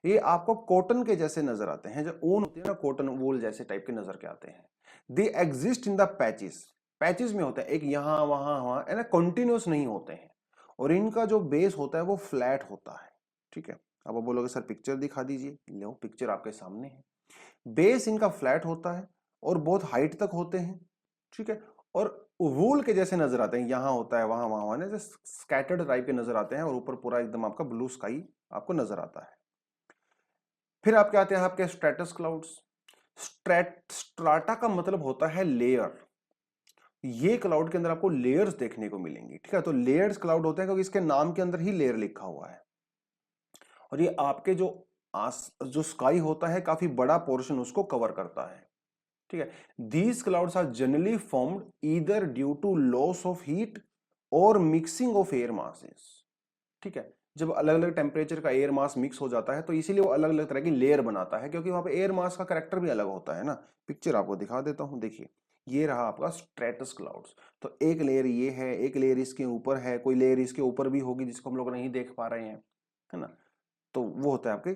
ये आपको कॉटन के जैसे नजर आते हैं, जो ऊन होती है ना, कॉटन वूल जैसे टाइप के नजर के आते हैं। They exist in the patches, patches में होता है, एक यहाँ वहां वहां, है ना, कंटिन्यूस नहीं होते हैं। और इनका जो बेस होता है वो फ्लैट होता है, ठीक है। अब आप बोलोगे सर पिक्चर दिखा दीजिए, लो पिक्चर आपके सामने है। बेस इनका फ्लैट होता है और बहुत हाइट तक होते हैं, ठीक है। और वूल के जैसे नजर आते हैं, यहाँ होता है वहां वहां वहां, स्कैटर्ड टाइप के नजर आते हैं और ऊपर पूरा एकदम आपका ब्लू स्काई आपको नजर आता है। फिर आपके आते हैं आपके स्ट्रेटस क्लाउड्स। स्ट्राटा का मतलब होता है लेयर। ये क्लाउड के अंदर आपको लेयर्स देखने को मिलेंगी, ठीक है। तो लेयर्स क्लाउड होते हैं क्योंकि इसके नाम के अंदर ही लेयर लिखा हुआ है। और ये आपके जो स्काई होता है काफी बड़ा पोर्शन उसको कवर करता है, ठीक है। These clouds are generally formed either due to loss of heat और मिक्सिंग ऑफ एयर मासेस, ठीक है। जब अलग अलग टेम्परेचर का एयर मास मिक्स हो जाता है तो इसीलिए वो अलग अलग तरह की लेयर बनाता है, क्योंकि वहां पे एयर मास का करेक्टर भी अलग होता है ना। पिक्चर आपको दिखा देता हूं, देखिए ये रहा आपका स्ट्रेटस क्लाउड्स। तो एक लेयर ये है, एक लेयर इसके ऊपर है, कोई लेयर इसके ऊपर भी होगी जिसको हम लोग नहीं देख पा रहे हैं, है ना। तो वो होता है आपके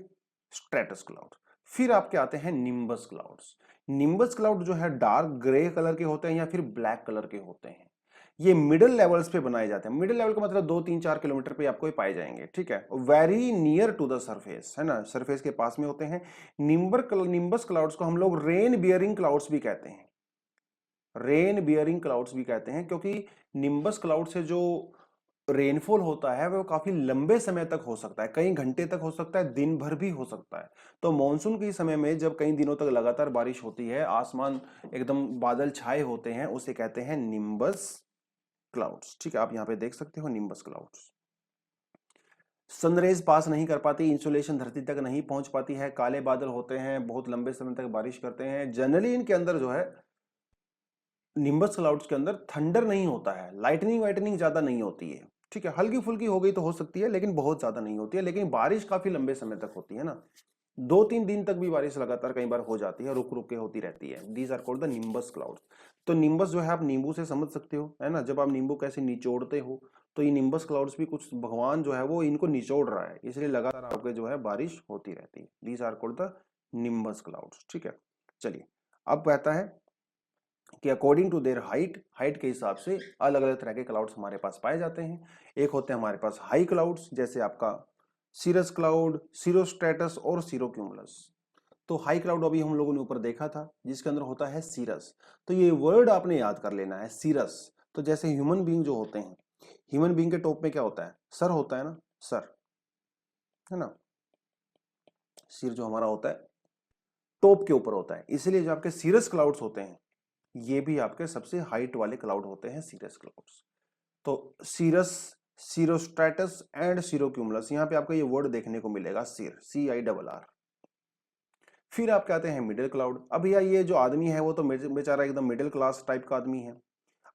स्ट्रेटस क्लाउड। फिर आपके आते हैं निम्बस क्लाउड्स। निम्बस क्लाउड जो है डार्क ग्रे कलर के होते हैं या फिर ब्लैक कलर के होते हैं। ये मिडिल लेवल्स पे बनाए जाते हैं। मिडिल लेवल का मतलब 2-3-4 किलोमीटर पे आपको ये पाए जाएंगे, ठीक है। Very near to the surface, है ना, सरफेस के पास में होते हैं। निम्बस क्लाउड्स को हम लोग रेन बियरिंग क्लाउड्स भी कहते हैं, रेन बियरिंग क्लाउड्स भी कहते हैं, क्योंकि निम्बस क्लाउड से जो रेनफॉल होता है वो काफी लंबे समय तक हो सकता है, कई घंटे तक हो सकता है, दिन भर भी हो सकता है। तो मानसून के समय में जब कई दिनों तक लगातार बारिश होती है, आसमान एकदम बादल छाए होते हैं, उसे कहते हैं निम्बस क्लाउड्स, ठीक है। आप यहाँ पे देख सकते हो निम्बस क्लाउड्स। सनरेज पास नहीं कर पाती, इंसुलेशन धरती तक नहीं पहुंच पाती है, काले बादल होते हैं, बहुत लंबे समय तक बारिश करते हैं। जनरली इनके अंदर जो है निम्बस क्लाउड्स के अंदर थंडर नहीं होता है, लाइटनिंग वाइटनिंग ज्यादा नहीं होती है, ठीक है। हल्की फुल्की हो गई तो हो सकती है, लेकिन बहुत ज्यादा नहीं होती है। लेकिन बारिश काफी लंबे समय तक होती है ना, 2-3 दिन तक भी बारिश लगातार कई बार हो जाती है, रुक रुक के होती रहती है। These are called the nimbus clouds. तो निम्बस जो है आप नींबू से समझ सकते हो, है ना, जब आप नींबू कैसे निचोड़ते हो, तो ये निम्बस क्लाउड्स भी कुछ भगवान जो है वो इनको निचोड़ रहा है, इसलिए लगातार आपके जो है बारिश होती रहती है। These are called the nimbus clouds, ठीक है। चलिए, अब कहता है कि according to their height, height के हिसाब से अलग अलग तरह के क्लाउड्स हमारे पास पाए जाते हैं। एक होते हैं हमारे पास हाई क्लाउड्स, जैसे आपका सीरस क्लाउड, सीरोस्ट्रेटस और सीरोक्यूमुलस। तो हाई क्लाउड अभी हम लोगों ने ऊपर देखा था, जिसके अंदर होता है सीरस। तो ये वर्ड आपने याद कर लेना है, सीरस। तो जैसे ह्यूमन बीइंग जो होते हैं, ह्यूमन बीइंग के टॉप में क्या होता है? सर होता है ना, सर, है ना, सिर जो हमारा होता है टॉप के ऊपर होता है, इसलिए जो आपके सीरस क्लाउड्स होते हैं ये भी आपके सबसे हाइट वाले क्लाउड होते हैं, सीरस क्लाउड्स। तो सीरस, सीरोस्ट्रेटस एंड सीरोक्यूमुलस, यहाँ पे आपको ये वर्ड देखने को मिलेगा, सिर, CIRR। फिर आप कहते हैं मिडिल क्लाउड। अब भैया ये जो आदमी है वो तो बेचारा एकदम मिडिल क्लास टाइप का आदमी है।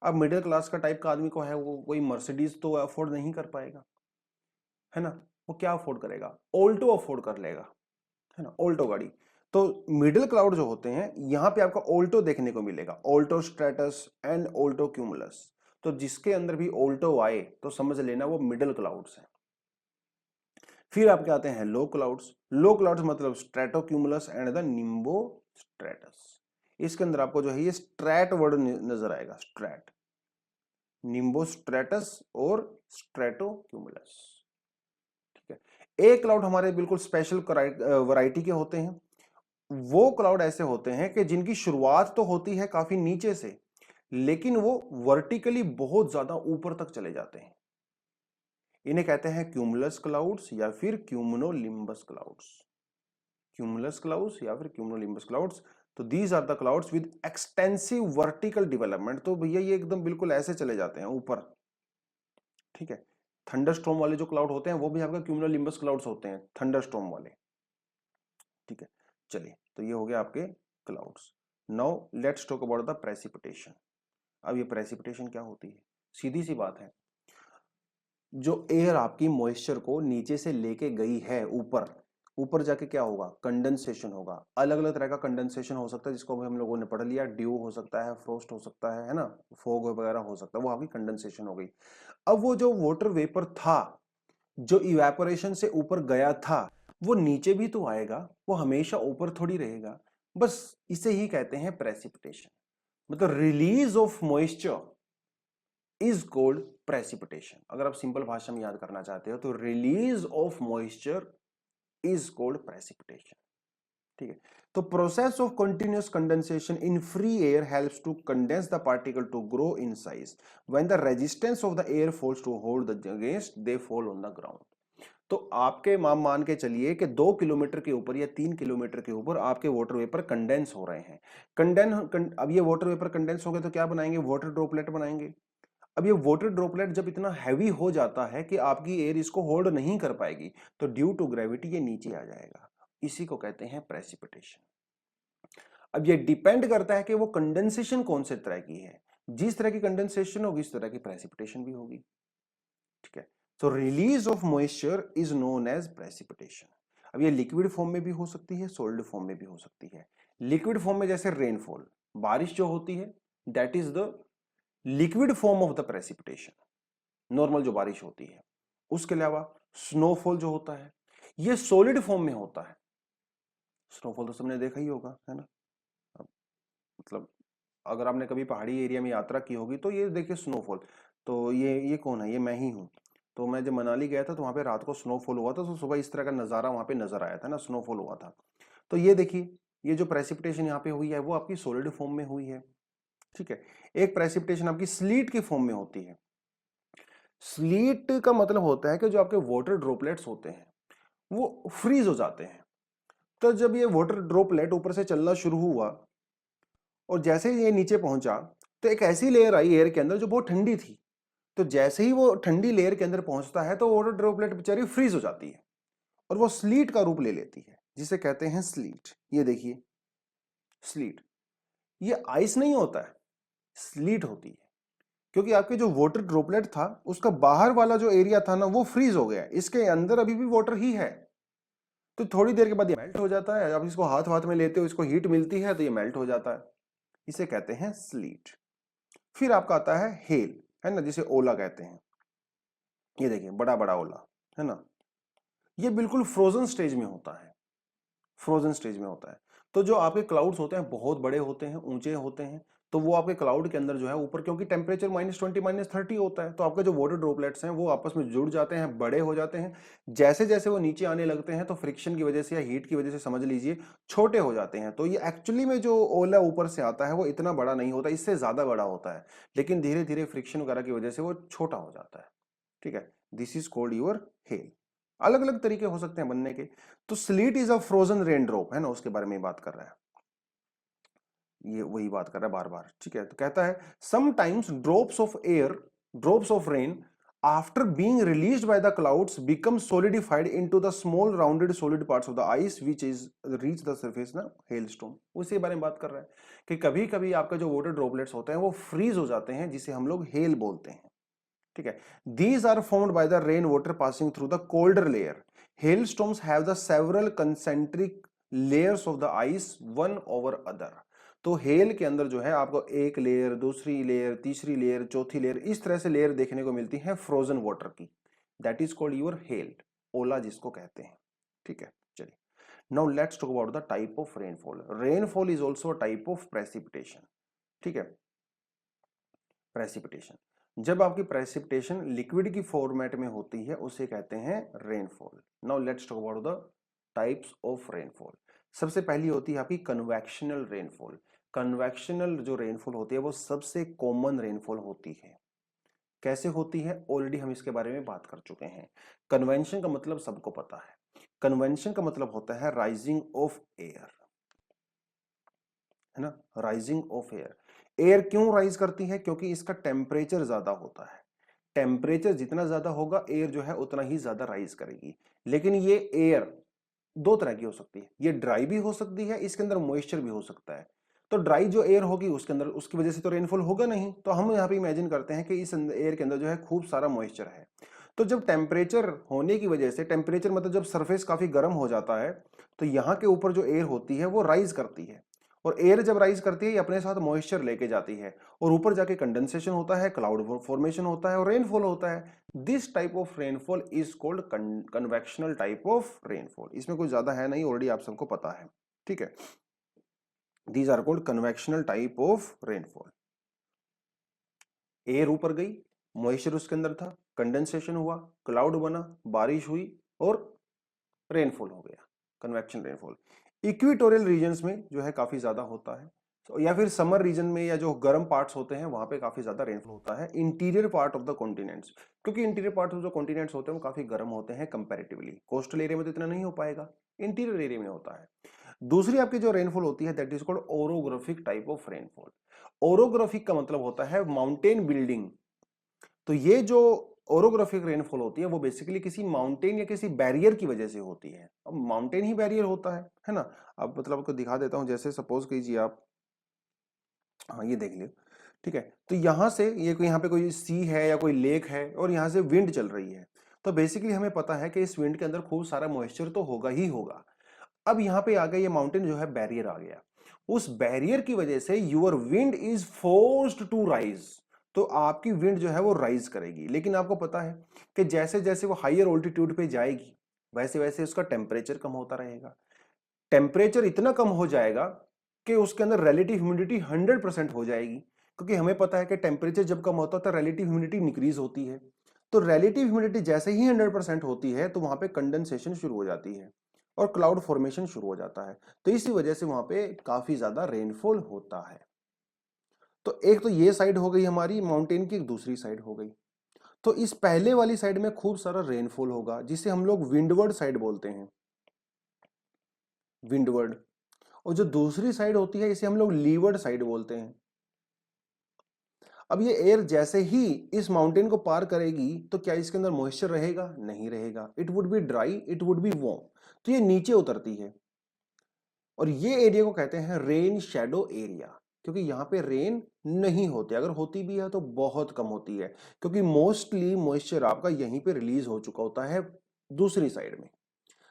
अब मिडिल क्लास का टाइप का आदमी को है, वो कोई मर्सिडीज तो अफोर्ड नहीं कर पाएगा, है ना, वो क्या अफोर्ड करेगा? ऑल्टो अफोर्ड कर लेगा, है ना, ऑल्टो गाड़ी। तो मिडिल क्लाउड जो होते हैं यहां पे आपका ऑल्टो देखने को मिलेगा, ऑल्टो स्ट्रेटस एंड ऑल्टो क्यूमुलस। तो जिसके अंदर भी ऑल्टो आए तो समझ लेना वो मिडिल क्लाउड्स हैं। फिर आपके आते हैं लो क्लाउड्स। लो क्लाउड्स मतलब स्ट्रेटोक्यूमुलस एंड द निम्बो स्ट्रेटस। इसके अंदर आपको जो है ये स्ट्रैट वर्ड नजर आएगा, स्ट्रैट, निम्बो स्ट्रेटस और स्ट्रेटोक्यूमुलस। ठीक है। एक क्लाउड हमारे बिल्कुल स्पेशल वैरायटी के होते हैं। वो क्लाउड ऐसे होते हैं कि जिनकी शुरुआत तो होती है काफी नीचे से, लेकिन वो वर्टिकली बहुत ज्यादा ऊपर तक चले जाते हैं। इन्हें कहते हैं क्यूमुलस क्लाउड्स या फिर क्यूमुनोलिम्बस क्लाउड्स। क्यूमुलस क्लाउड्स या फिर क्यूमुनोलिम्बस क्लाउड्स। तो these are the clouds with extensive vertical development. तो भैया ये एकदम बिल्कुल ऐसे चले जाते हैं ऊपर। ठीक है। थंडरस्टॉर्म वाले जो क्लाउड होते हैं वो भी आपका क्यूमुनोलिम्बस क्लाउड्स होते हैं, थंडरस्टॉर्म वाले। ठीक है, चलिए, तो ये हो गया आपके clouds. Now let's talk about the precipitation. अब ये प्रेसिपिटेशन क्या होती है? सीधी सी बात है, जो एयर आपकी मॉइस्चर को नीचे से लेके गई है ऊपर, ऊपर जाके क्या होगा? कंडेंसेशन होगा। अलग अलग तरह का कंडेंसेशन हो सकता है, जिसको भी हम लोगों ने पढ़ लिया, ड्यू हो सकता है, फ्रोस्ट हो सकता है ना, फॉग वगैरह हो सकता है, वो आपकी कंडेंसेशन हो गई। अब वो जो वाटर वेपर था जो इवेपोरेशन से ऊपर गया था वो नीचे भी तो आएगा, वो हमेशा ऊपर थोड़ी रहेगा। बस इसे ही कहते हैं प्रेसिपिटेशन। मतलब release of moisture is called precipitation. अगर आप सिंपल भाषा में याद करना चाहते हो तो release of moisture is called precipitation. ठीक है। तो process of continuous condensation in free air helps to condense the particle to grow in size. When the resistance of the air falls to hold the against they fall on the ground. तो आपके मान के चलिए कि 2 किलोमीटर के ऊपर या 3 किलोमीटर के ऊपर आपके वाटर वेपर कंडेंस हो रहे हैं। अब ये वाटर वेपर कंडेंस हो गए तो क्या बनाएंगे? वाटर ड्रॉपलेट बनाएंगे। अब ये वाटर ड्रॉपलेट जब इतना हैवी हो जाता है कि आपकी एयर इसको होल्ड नहीं कर पाएगी, तो ड्यू टू ग्रेविटी ये नीचे आ जाएगा। इसी को कहते हैं प्रेसिपिटेशन। अब ये डिपेंड करता है कि वो कंडेंसेशन कौन से तरह की है। जिस तरह की कंडेंसेशन होगी इस तरह की प्रेसिपिटेशन भी होगी। ठीक है। तो release of moisture is known as precipitation. अब ये लिक्विड फॉर्म में भी हो सकती है, सॉलिड फॉर्म में भी हो सकती है। लिक्विड फॉर्म में जैसे रेनफॉल, बारिश जो होती है, that is the liquid form of the precipitation, normal जो बारिश होती है। उसके अलावा स्नोफॉल जो होता है ये सॉलिड फॉर्म में होता है। स्नोफॉल तो सबने देखा ही होगा, है ना। मतलब अगर आपने कभी पहाड़ी एरिया में यात्रा की होगी तो ये देखिए स्नोफॉल। तो ये कौन है? ये मैं ही हूँ। तो मैं जब मनाली गया था तो वहाँ पे रात को स्नोफॉल हुआ था, तो सुबह इस तरह का नज़ारा वहाँ पे नजर आया था ना, स्नोफॉल हुआ था। तो ये देखिए, ये जो प्रेसिपिटेशन यहाँ पे हुई है वो आपकी सॉलिड फॉर्म में हुई है। ठीक है। एक प्रेसिपिटेशन आपकी स्लीट की फॉर्म में होती है। स्लीट का मतलब होता है कि जो आपके वाटर ड्रॉपलेट्स होते हैं वो फ्रीज हो जाते हैं। तो जब ये वाटर ड्रॉपलेट ऊपर से चलना शुरू हुआ और जैसे ही ये नीचे पहुंचा तो एक ऐसी लेयर आई एयर के अंदर जो बहुत ठंडी थी। तो जैसे ही वो ठंडी लेयर के अंदर पहुंचता है तो वाटर ड्रॉपलेट बेचारी फ्रीज हो जाती है और वो स्लीट का रूप ले लेती है, जिसे कहते हैं स्लीट। ये देखिए स्लीट, ये आइस नहीं होता है, स्लीट होती है। क्योंकि आपके जो वाटर ड्रॉपलेट था उसका बाहर वाला जो एरिया था ना वो फ्रीज हो गया, इसके अंदर अभी भी वाटर ही है। तो थोड़ी देर के बाद ये मेल्ट हो जाता है। अब इसको हाथ हाथ में लेते हो, इसको हीट मिलती है तो ये मेल्ट हो जाता है। इसे कहते हैं स्लीट। फिर आपका आता है हेल, है ना, जिसे ओला कहते हैं। ये देखिए बड़ा बड़ा ओला, है ना, ये बिल्कुल फ्रोजन स्टेज में होता है। फ्रोजन स्टेज में होता है। तो जो आपके क्लाउड्स होते हैं बहुत बड़े होते हैं, ऊंचे होते हैं। तो वो आपके क्लाउड के अंदर जो है ऊपर, क्योंकि टेम्परेचर -20 -30 होता है, तो आपके जो वाटर ड्रॉपलेट्स हैं वो आपस में जुड़ जाते हैं, बड़े हो जाते हैं। जैसे जैसे वो नीचे आने लगते हैं तो फ्रिक्शन की वजह से या हीट की वजह से समझ लीजिए छोटे हो जाते हैं। तो ये एक्चुअली में जो ओला ऊपर से आता है वो इतना बड़ा नहीं होता, इससे ज्यादा बड़ा होता है, लेकिन धीरे धीरे फ्रिक्शन वगैरह की वजह से वो छोटा हो जाता है। ठीक है, this is called your hello. अलग अलग तरीके हो सकते हैं बनने के। तो slit is a frozen rain drop, है ना, उसके बारे में बात कर रहा है, ये वही बात कर रहा है बार बार। ठीक है, तो कहता है sometimes drops of rain after being released by the clouds become solidified into the small rounded solid parts of the ice which is reach the surface ना हेलस्टॉर्म। उसी बारे में बात कर रहा है कि कभी कभी आपका जो वाटर ड्रॉपलेट्स होते हैं वो फ्रीज हो जाते हैं, जिसे हम लोग हेल बोलते हैं। ठीक है, these are formed by the rain water passing through the colder layer. Hailstorms have the several concentric layers of the ice one over other. तो हेल के अंदर जो है आपको एक लेयर, दूसरी लेयर, तीसरी लेयर, चौथी लेयर, इस तरह से लेयर देखने को मिलती है फ्रोजन वाटर की। That is called your hail, ओला जिसको कहते हैं। ठीक है, चलिए now let's talk about the type of rainfall. Rainfall is also a type of precipitation. ठीक है, प्रेसिपिटेशन, जब आपकी प्रेसिपिटेशन लिक्विड की फॉर्मेट में होती है उसे कहते हैं rainfall. Now let's talk about the types of rainfall. सबसे पहली होती है आपकी कन्वेक्शनल रेनफॉल। कन्वेक्शनल जो रेनफॉल होती है वो सबसे कॉमन रेनफॉल होती है। कैसे होती है, ऑलरेडी हम इसके बारे में बात कर चुके हैं। कन्वेंशन का मतलब सबको पता है। कन्वेंशन का मतलब होता है राइजिंग ऑफ एयर, है ना, राइजिंग ऑफ एयर। एयर क्यों राइज करती है, क्योंकि इसका टेम्परेचर ज्यादा होता है। टेम्परेचर जितना ज्यादा होगा एयर जो है उतना ही ज्यादा राइज करेगी। लेकिन ये एयर दो तरह की हो सकती है, ये ड्राई भी हो सकती है, इसके अंदर मॉइस्चर भी हो सकता है। तो ड्राई जो एयर होगी उसके अंदर, उसकी वजह से तो रेनफॉल होगा नहीं, तो हम यहाँ पे इमेजिन करते हैं कि इस एयर के अंदर जो है खूब सारा मॉइस्चर है। तो जब टेम्परेचर होने की वजह से, टेम्परेचर मतलब जब सरफेस काफी गर्म हो जाता है, तो यहाँ के ऊपर जो एयर होती है वो राइज करती है। और एयर जब राइज करती है ये अपने साथ मॉइस्चर लेके जाती है, और ऊपर जाके कंडेंसेशन होता है, क्लाउड फॉर्मेशन होता है और रेनफॉल होता है। This type of rainfall is called convectional type of rainfall. इसमें कुछ ज्यादा है नहीं, ऑलरेडी आप सबको पता है। ठीक है, these are called convectional type of rainfall. Air ऊपर गई, मॉइस्चर उसके अंदर था, कंडेंसेशन हुआ, क्लाउड बना, बारिश हुई और रेनफॉल हो गया, कन्वेक्शन रेनफॉल। इक्वेटोरियल रीजन्स में जो है काफी ज्यादा होता है, या फिर समर रीजन में या जो गर्म पार्ट्स होते हैं वहां पे काफी ज्यादा रेनफॉल होता है। Interior part of the continents, क्योंकि इंटीरियर पार्ट ऑफ जो कॉन्टिनेंट्स होते हैं वो काफी गर्म होते हैं कंपैरेटिवली। कोस्टल एरिया में तो इतना नहीं हो पाएगा, इंटीरियर एरिया में होता है। दूसरी आपकी जो रेनफॉल होती है that is called orographic type of rainfall. Orographic का मतलब होता है माउंटेन बिल्डिंग। तो ये जो ओरोग्राफिक रेनफॉल होती है वो बेसिकली किसी माउंटेन या किसी बैरियर की वजह से होती है। अब माउंटेन ही बैरियर होता है ना। अब मतलब आपको दिखा देता हूं, जैसे सपोज कीजिए आप, हाँ ये देख लियो। ठीक है, तो यहाँ से ये कोई, यहाँ पे कोई सी है या कोई लेक है और यहाँ से विंड चल रही है, तो बेसिकली हमें पता है कि इस विंड के अंदर खूब सारा मॉइस्चर तो होगा ही होगा। अब यहाँ पे आ गया, ये माउंटेन जो है बैरियर आ गया, उस बैरियर की वजह से your wind is forced to rise. तो आपकी विंड जो है वो राइज करेगी, लेकिन आपको पता है कि जैसे जैसे वो हायर ऑल्टीट्यूड पे जाएगी वैसे वैसे उसका टेम्परेचर कम होता रहेगा। टेम्परेचर इतना कम हो जाएगा कि उसके अंदर रिलेटिव ह्यूमिडिटी 100% हो जाएगी, क्योंकि हमें पता है कि टेम्परेचर जब कम होता है तो रिलेटिव ह्यूमिडिटी इंक्रीज होती है। तो रिलेटिव ह्यूमिडिटी जैसे ही 100% होती है तो वहां पे कंडेंसेशन शुरू हो जाती है और क्लाउड फॉर्मेशन शुरू हो जाता है। तो इसी वजह से वहां पे काफी ज्यादा रेनफॉल होता है। तो एक तो ये साइड हो गई हमारी माउंटेन की, एक दूसरी साइड हो गई। तो इस पहले वाली साइड में खूब सारा रेनफॉल होगा जिसे हम लोग विंडवर्ड साइड बोलते हैं, विंडवर्ड। और जो दूसरी साइड होती है इसे हम लोग लीवर्ड साइड बोलते हैं। अब ये एयर जैसे ही इस माउंटेन को पार करेगी तो क्या इसके अंदर मॉइस्चर रहेगा? नहीं रहेगा, it would be dry, it would be warm. तो ये नीचे उतरती है और ये एरिया को कहते हैं रेन शैडो एरिया, क्योंकि यहाँ पे रेन नहीं होती, अगर होती भी है तो बहुत कम होती है, क्योंकि मोस्टली मॉइस्चर आपका यहीं पे रिलीज हो चुका होता है दूसरी साइड में।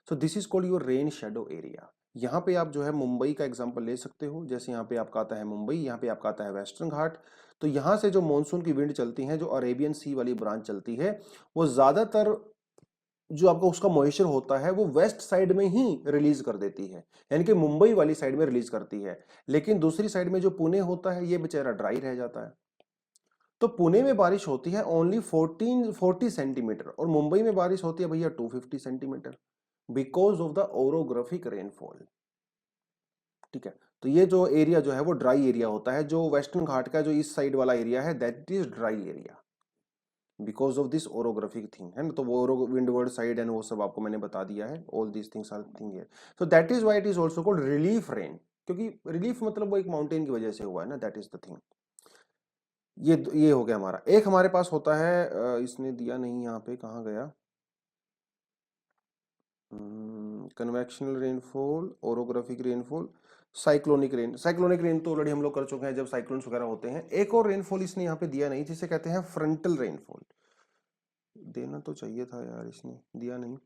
So this is called your rain shadow area. यहाँ पे आप जो है मुंबई का एग्जांपल ले सकते हो, जैसे यहाँ पे आपका आता है मुंबई, यहाँ पे आपका आता है वेस्टर्न घाट। तो यहाँ से जो मॉनसून की विंड चलती है, जो अरेबियन सी वाली ब्रांच चलती है, वो ज्यादातर जो आपका उसका मॉइस्चर होता है वो वेस्ट साइड में ही रिलीज कर देती है, यानी कि मुंबई वाली साइड में रिलीज करती है। लेकिन दूसरी साइड में जो पुणे होता है ये बेचारा ड्राई रह जाता है। तो पुणे में बारिश होती है ओनली 40 सेंटीमीटर और मुंबई में बारिश होती है भैया 250 centimetre, because of the orographic rainfall. ठीक है, तो ये जो एरिया जो है वो ड्राई एरिया होता है, जो वेस्टर्न घाट का जो इस साइड वाला एरिया है that is dry area because of this orographic thing, है ना। तो वो विंडवर्ड साइड एंड वो सब आपको मैंने बता दिया है, all these things are thing है। So that is why it is also called relief rain, क्योंकि रिलीफ मतलब वो एक माउंटेन की वजह से हुआ है ना, दैट इज द थिंग। ये हो गया हमारा। एक हमारे पास होता है इसने दिया नहीं यहाँ पे, कहाँ गया, convectional rainfall, orographic rainfall, cyclonic rain. Cyclonic rain तो ऑलरेडी हम लोग कर चुके हैं जब साइक्लोन्स वगैरह होते हैं। एक और रेनफॉल इसने यहाँ पे दिया नहीं, जिसे कहते हैं फ्रंटल रेनफॉल। देना तो चाहिए था यार, इसने दिया नहीं।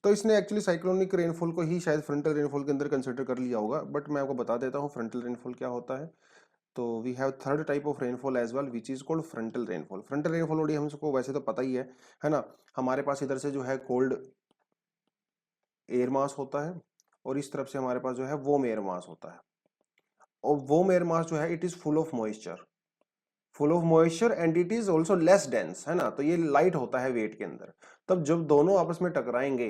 तो इसने एक्चुअली साइक्लोनिक रेनफॉल को ही शायद फ्रंटल रेनफॉल के अंदर कंसिडर कर लिया होगा, बट मैं आपको बता देता हूँ फ्रंटल रेनफॉल क्या होता है। तो we have third type of rainfall as well which is called frontal rainfall. Frontal rainfall already हम सबको वैसे तो पता ही है ना। हमारे पास इधर से जो है कोल्ड एयर मास होता है और इस तरफ से हमारे पास जो है वार्म एयर मास होता है, और वार्म एयर मास जो है it is full of moisture and it is also less dense, है ना। तो ये लाइट होता है वेट के अंदर। तब जब दोनों आपस में टकराएंगे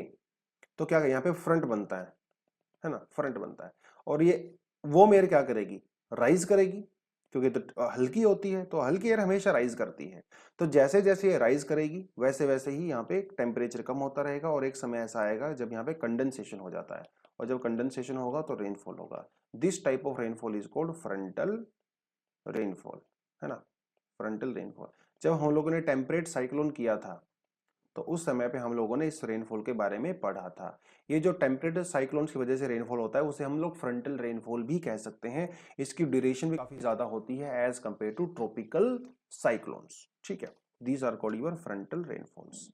तो क्या यहाँ पे फ्रंट बनता है ना, फ्रंट बनता है। और ये वार्म एयर क्या करेगी, राइज करेगी, क्योंकि तो हल्की होती है तो हल्की एयर हमेशा राइज करती है। तो जैसे जैसे ये राइज करेगी वैसे वैसे ही यहाँ पे टेम्परेचर कम होता रहेगा, और एक समय ऐसा आएगा जब यहाँ पे कंडेंसेशन हो जाता है, और जब कंडेंसेशन होगा तो रेनफॉल होगा। This type of rainfall is called frontal rainfall, है ना, फ्रंटल रेनफॉल। जब हम लोगों ने टेम्परेट साइक्लोन किया था तो उस समय पे हम लोगों ने इस रेनफॉल के बारे में पढ़ा था। ये जो टेम्परेट साइक्लोन्स की वजह से रेनफॉल होता है उसे हम लोग फ्रंटल रेनफॉल भी कह सकते हैं। इसकी ड्यूरेशन भी काफी ज्यादा होती है as compare to tropical cyclones. ठीक है, these are called your frontal rainfalls.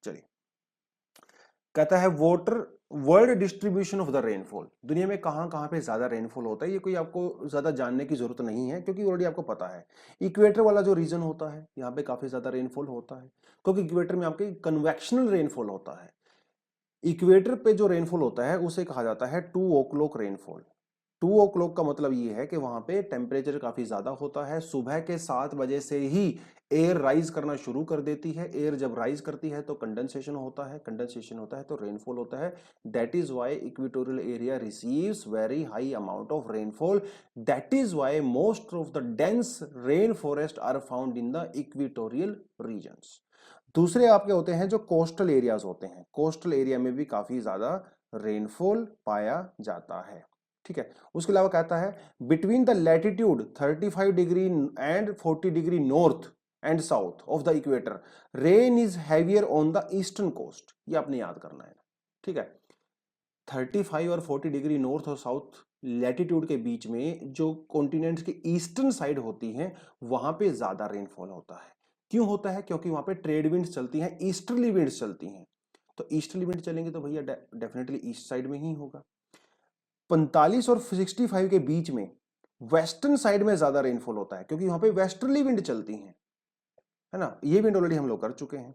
चलिए, कहता है water world distribution of the rainfall. दुनिया में कहां कहां पे ज्यादा रेनफॉल होता है ये कोई आपको ज्यादा जानने की जरूरत नहीं है, क्योंकि ऑलरेडी आपको पता है। इक्वेटर वाला जो रीजन होता है यहाँ पे काफी ज्यादा रेनफॉल होता है, क्योंकि इक्वेटर में आपके कन्वेक्शनल रेनफॉल होता है। इक्वेटर पे जो रेनफॉल होता है उसे कहा जाता है 2 o'clock रेनफॉल। 2 o'clock का मतलब ये है कि वहां पे टेम्परेचर काफी ज्यादा होता है। सुबह के 7 बजे से ही एयर राइज करना शुरू कर देती है। एयर जब राइज करती है तो कंडेंसेशन होता है, कंडेंसेशन होता है तो रेनफॉल होता है। That is why equatorial area receives very high amount of rainfall. That is why most of the dense rain forest are found in the equatorial regions. दूसरे आपके होते हैं जो कोस्टल एरियाज होते हैं, कोस्टल एरिया में भी काफी ज्यादा रेनफॉल पाया जाता है। ठीक है, उसके अलावा कहता है between the latitude 35 degree and 40 degree north and south of the equator rain is heavier on the eastern coast. ये आपने याद करना है। ठीक है, 35 और 40 डिग्री नॉर्थ और साउथ लैटिट्यूड के बीच में जो कॉन्टिनेंट्स की ईस्टर्न साइड होती है वहां पे ज्यादा रेनफॉल होता है। क्यों होता है, क्योंकि वहां पे ट्रेड विंड्स चलती हैं, ईस्टर्ली विंड्स चलती हैं। तो ईस्टर्ली विंड चलेंगे तो भैया डेफिनेटली ईस्ट साइड में ही होगा। 45 और 65 के बीच में वेस्टर्न साइड में ज्यादा रेनफॉल होता है, क्योंकि वहां पे वेस्टर्ली विंड चलती हैं, है ना। ये विंड ऑलरेडी हम लोग कर चुके हैं।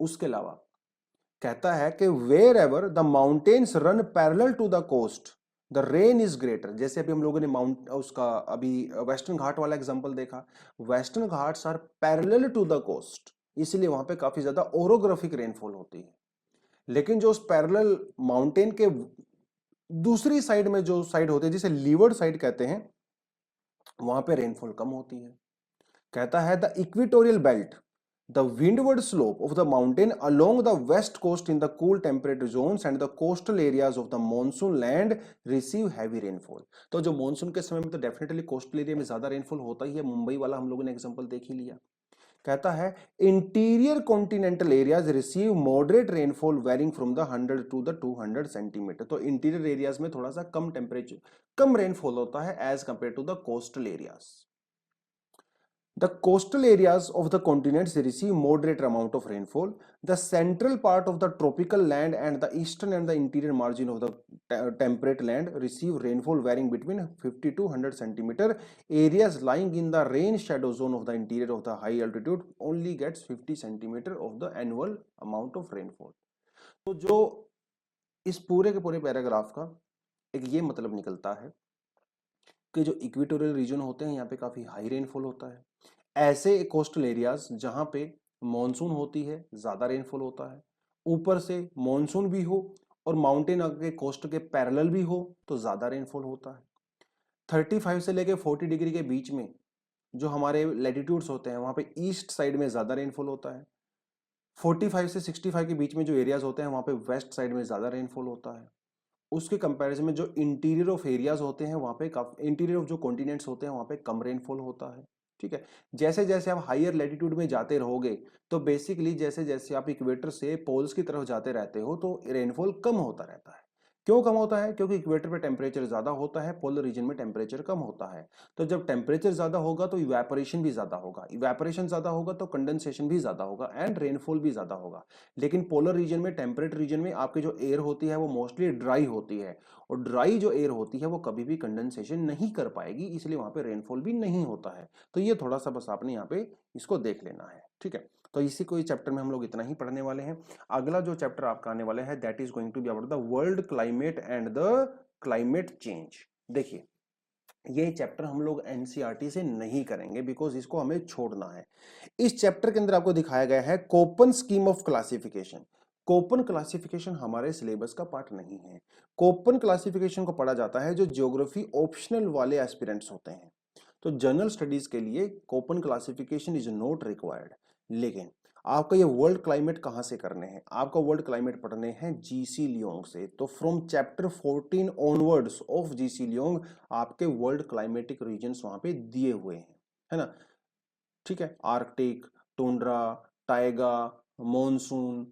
उसके अलावा कहता है कि wherever the mountains run parallel to the coast the rain is greater. जैसे अभी हम लोगों ने माउंट उसका अभी वेस्टर्न घाट वाला एग्जांपल देखा, Western Ghats are parallel to the coast, इसलिए वहां पे काफी ज्यादा ओरोग्राफिक रेनफॉल होती है। लेकिन जो उस पैरेलल माउंटेन के दूसरी साइड में जो साइड होती है जिसे लीवर्ड साइड कहते हैं, वहां पे रेनफॉल कम होती है। कहता है the equatorial belt the windward slope of the mountain along the west coast in the cool temperate zones and the coastal areas of the monsoon land receive heavy rainfall। तो जो मॉनसून के समय में तो डेफिनेटली कोस्टल एरिया में ज्यादा रेनफॉल होता ही है, मुंबई वाला हम लोगों ने एग्जांपल देख ही लिया। कहता है interior continental areas receive moderate rainfall varying from the 100 to the 200 centimetre. तो इंटीरियर एरियाज में थोड़ा सा कम टेम्परेचर, कम रेनफॉल होता है as compare to the coastal areas. The coastal areas of the continents receive moderate amount of rainfall. The central part of the tropical land and the eastern and the interior margin of the temperate land receive rainfall varying between 50 to 100 centimeter. Areas lying in the rain shadow zone of the interior of the high altitude only gets 50 centimeter of the annual amount of rainfall. तो जो इस पूरे के पूरे पैराग्राफ का एक ये मतलब निकलता है कि जो इक्वेटोरियल रीजन होते हैं यहाँ पे काफी हाई रेनफॉल होता है। ऐसे कोस्टल एरियाज जहां पे मॉनसून होती है ज्यादा रेनफॉल होता है, ऊपर से मॉनसून भी हो और माउंटेन के कोस्ट के पैरेलल भी हो तो ज्यादा रेनफॉल होता है। 35 से लेके 40 डिग्री के बीच में जो हमारे लैटिट्यूड्स होते हैं वहां पे ईस्ट साइड में ज्यादा रेनफॉल होता है। 45 से 65 के बीच में जो एरियाज होते हैं वहां पे वेस्ट साइड में ज्यादा रेनफॉल होता है। उसके कंपैरिजन में जो इंटीरियर ऑफ एरियाज होते हैं वहां पे काफी, इंटीरियर ऑफ जो कॉन्टिनेंट्स होते हैं वहां पे कम रेनफॉल होता है। ठीक है, जैसे जैसे आप हायर लैटिट्यूड में जाते रहोगे तो बेसिकली जैसे जैसे आप इक्वेटर से पोल्स की तरफ जाते रहते हो तो रेनफॉल कम होता रहता है। क्यों कम होता है? क्योंकि इक्वेटर पे टेम्परेचर ज्यादा होता है, पोलर रीजन में टेम्परेचर कम होता है। तो जब टेम्परेचर ज्यादा होगा तो इवेपोरेशन भी ज्यादा होगा, इवेपोरेशन ज्यादा होगा तो कंडेंसेशन भी ज्यादा होगा एंड रेनफॉल भी ज्यादा होगा। लेकिन पोलर रीजन में, टेम्परेट रीजन में आपकी जो एयर होती है वो मोस्टली ड्राई होती है और ड्राई जो एयर होती है वो कभी भी कंडेंसेशन नहीं कर पाएगी, इसलिए वहां पे रेनफॉल भी नहीं होता है। तो ये थोड़ा सा बस आपने यहाँ पे इसको देख लेना है। ठीक है, तो इसी को चैप्टर में हम लोग इतना ही पढ़ने वाले हैं। अगला जो चैप्टर आपका आने वाला है that is going to be about the world climate and the climate change. देखिए, ये चैप्टर हम लोग एनसीईआरटी से नहीं करेंगे बिकॉज इसको हमें छोड़ना है। इस चैप्टर के अंदर आपको दिखाया गया है Köppen scheme of classification. Köppen classification हमारे सिलेबस का पार्ट नहीं है। कोपन क्लासिफिकेशन को पढ़ा जाता है जो ज्योग्राफी ऑप्शनल वाले एस्पिरेंट्स होते हैं। तो जनरल स्टडीज के लिए Köppen classification is not required. लेकिन आपका ये वर्ल्ड क्लाइमेट कहां से करने हैं? आपका वर्ल्ड क्लाइमेट पढ़ने हैं जीसी लियोंग से। तो from chapter 14 onwards of GC Leong आपके वर्ल्ड क्लाइमेटिक रीजन्स वहां पे दिए हुए हैं, है ना। ठीक है, Arctic, tundra, Tyga, monsoon,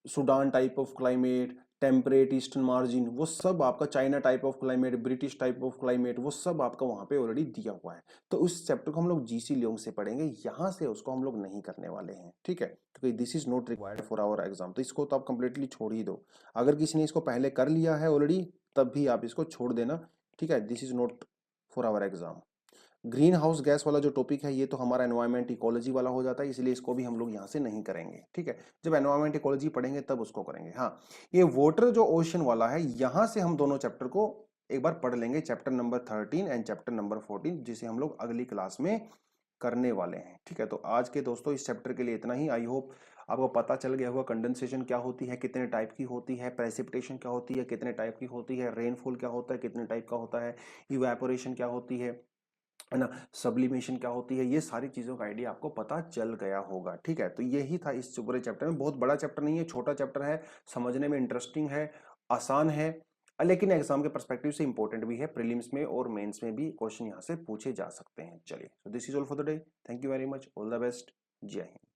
Sudan type of climate, temperate eastern margin, वो सब आपका China type of climate, British type of climate, वो सब आपका वहां पे ऑलरेडी दिया हुआ है। तो उस चैप्टर को हम लोग जीसी लियोंग से पढ़ेंगे, यहां से उसको हम लोग नहीं करने वाले हैं। ठीक है, क्योंकि this is not required for our exam, तो इसको तो आप कंप्लीटली छोड़ ही दो। अगर किसी ने इसको पहले कर लिया है ऑलरेडी तब भी आप इसको छोड़ देना। ठीक है, this is not for our exam. Greenhouse gas वाला जो टॉपिक है ये तो हमारा एनवायरमेंट इकोलॉजी वाला हो जाता है, इसलिए इसको भी हम लोग यहाँ से नहीं करेंगे। ठीक है, जब एनवायरमेंट इकोलॉजी पढ़ेंगे तब उसको करेंगे। हाँ, ये वाटर जो ओशन वाला है यहाँ से हम दोनों चैप्टर को एक बार पढ़ लेंगे, chapter number 13 and chapter number 14, जिसे हम लोग अगली क्लास में करने वाले हैं। ठीक है, तो आज के दोस्तों इस चैप्टर के लिए इतना ही। आई होप आपको पता चल गया होगा कंडेंसेशन क्या होती है, कितने टाइप की होती है, प्रेसिपिटेशन क्या होती है, कितने टाइप की होती है, रेनफॉल क्या होता है, कितने टाइप का होता है, इवेपोरेशन क्या होती है ना, सब्लिमेशन क्या होती है, ये सारी चीजों का आइडिया आपको पता चल गया होगा। ठीक है, तो यही था इस पूरे चैप्टर में। बहुत बड़ा चैप्टर नहीं है, छोटा चैप्टर है, समझने में इंटरेस्टिंग है, आसान है, लेकिन एग्जाम के पर्सपेक्टिव से इंपॉर्टेंट भी है। प्रीलिम्स में और मेंस में भी क्वेश्चन यहाँ से पूछे जा सकते हैं। चलिए, so this is all for the day. Thank you very much. All the best. जय हिंद।